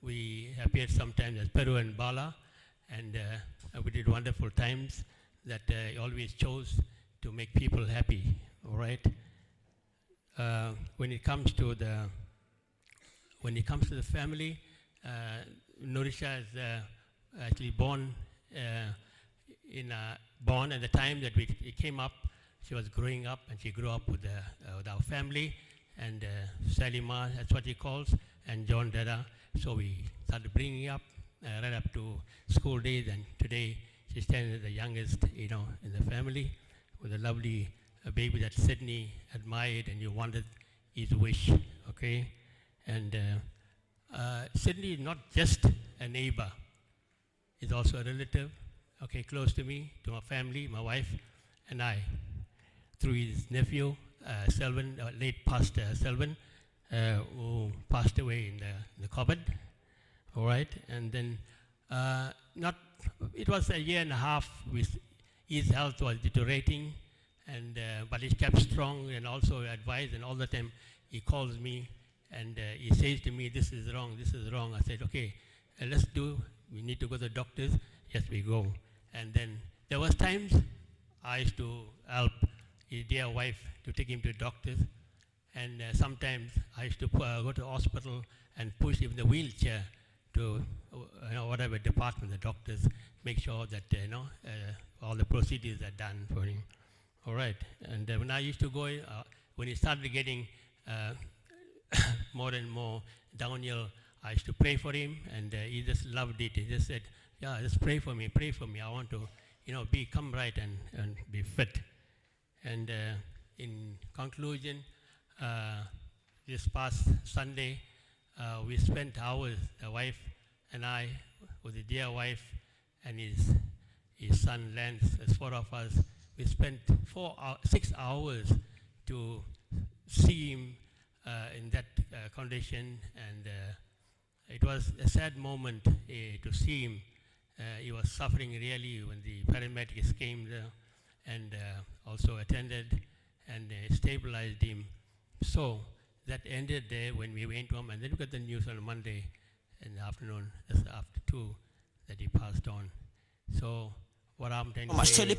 we appeared sometimes as Peru and Bala, and we did wonderful times that he always chose to make people happy, all right? When it comes to the family, Nurisha is actually born at the time that we came up. She was growing up, and she grew up with our family, and Salima, that's what he calls, and John Dada. So we started bringing up right up to school days, and today she stands as the youngest, in the family, with a lovely baby that Sydney admired, and you wanted his wish, okay? And Sydney is not just a neighbor, he's also a relative, okay, close to me, to my family, my wife, and I, through his nephew, Selvin, late Pastor Selvin, who passed away in the COVID, all right? And then it was a year and a half, his health was deteriorating, and but he kept strong and also advised, and all the time he calls me and he says to me, this is wrong, this is wrong. I said, okay, we need to go to the doctors. Yes, we go. And then there was times I used to help his dear wife to take him to the doctors, and sometimes I used to go to the hospital and push him in the wheelchair to whatever department, the doctors, make sure that all the procedures are done for him. All right. And when I used to go, when he started getting more and more downhill, I used to pray for him, and he just loved it. He just said, yeah, just pray for me. I want to, come right and be fit. And in conclusion, this past Sunday, We spent hours, the wife and I, with the dear wife and his son Lance, as four of us. We spent 6 hours to see him in that condition, and it was a sad moment to see him. He was suffering really when the paramedics came there and also attended and stabilized him. So that ended there when we went home, and then we got the news on Monday in the afternoon, just after 2, that he passed on. So what I'm trying to say is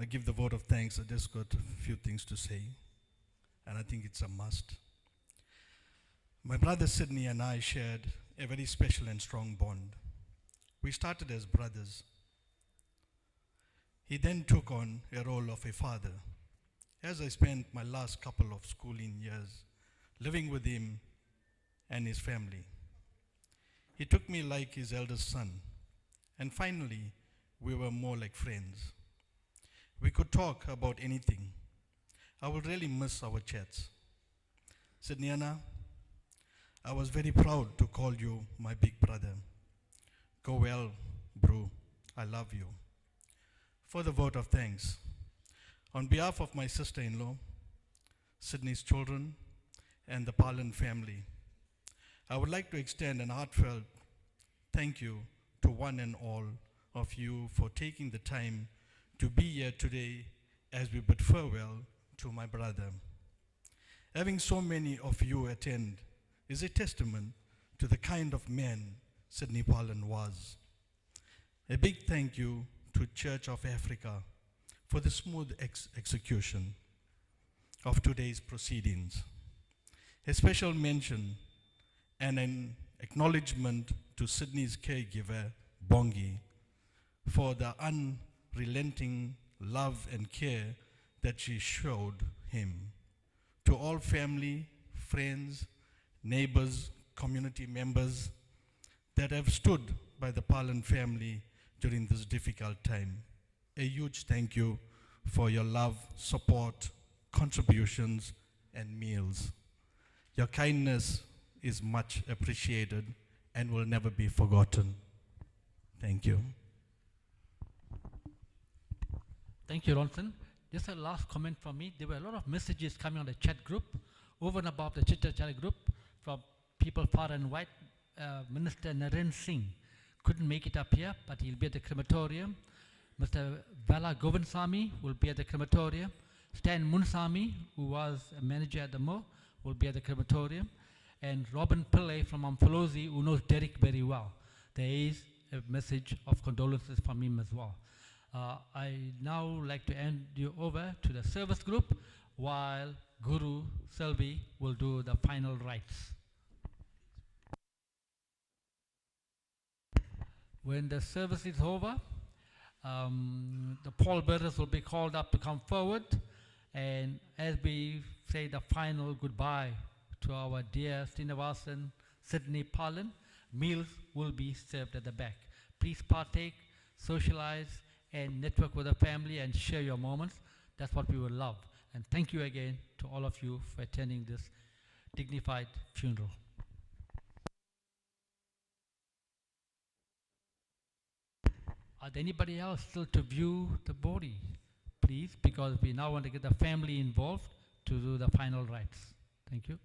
I give the vote of thanks. I just got a few things to say, and I think it's a must. My brother Sydney and I shared a very special and strong bond. We started as brothers. He then took on a role of a father. As I spent my last couple of schooling years living with him and his family, he took me like his eldest son, and finally, we were more like friends. We could talk about anything. I will really miss our chats. Sydney Anna, I was very proud to call you my big brother. Go well, bro. I love you. For the vote of thanks, on behalf of my sister-in-law, Sydney's children, and the Palan family, I would like to extend an heartfelt thank you to one and all of you for taking the time to be here today as we bid farewell to my brother. Having so many of you attend is a testament to the kind of man Sidney Palan was. A big thank you to Church of Africa for the smooth execution of today's proceedings. A special mention and an acknowledgement to Sydney's caregiver, Bongi, for the unrelenting love and care that she showed him. To all family, friends, neighbors, community members that have stood by the Palan family during this difficult time, a huge thank you for your love, support, contributions, and meals. Your kindness is much appreciated and will never be forgotten. Thank you. Thank you, Ronson. Just a last comment from me. There were a lot of messages coming on the chat group, over and above the chat group, from people far and wide. Minister Naren Singh couldn't make it up here, but he'll be at the crematorium. Mr. Vala Govindsamy will be at the crematorium. Stan Munsamy, who was a manager at the Mo, will be at the crematorium. And Robin Pillay from Amphalosi, who knows Derek very well. There is a message of condolences from him as well. I now like to hand you over to the service group while Guru Selvi will do the final rites. When the service is over, the pallbearers will be called up to come forward, and as we say the final goodbye to our dear Srinivasan Sidney Palan, meals will be served at the back. Please partake, socialize, and network with the family and share your moments. That's what we would love. And thank you again to all of you for attending this dignified funeral. Are there anybody else still to view the body? Please, because we now want to get the family involved to do the final rites. Thank you.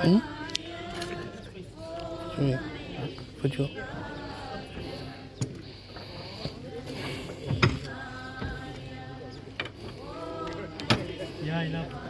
For you. Yeah, I know.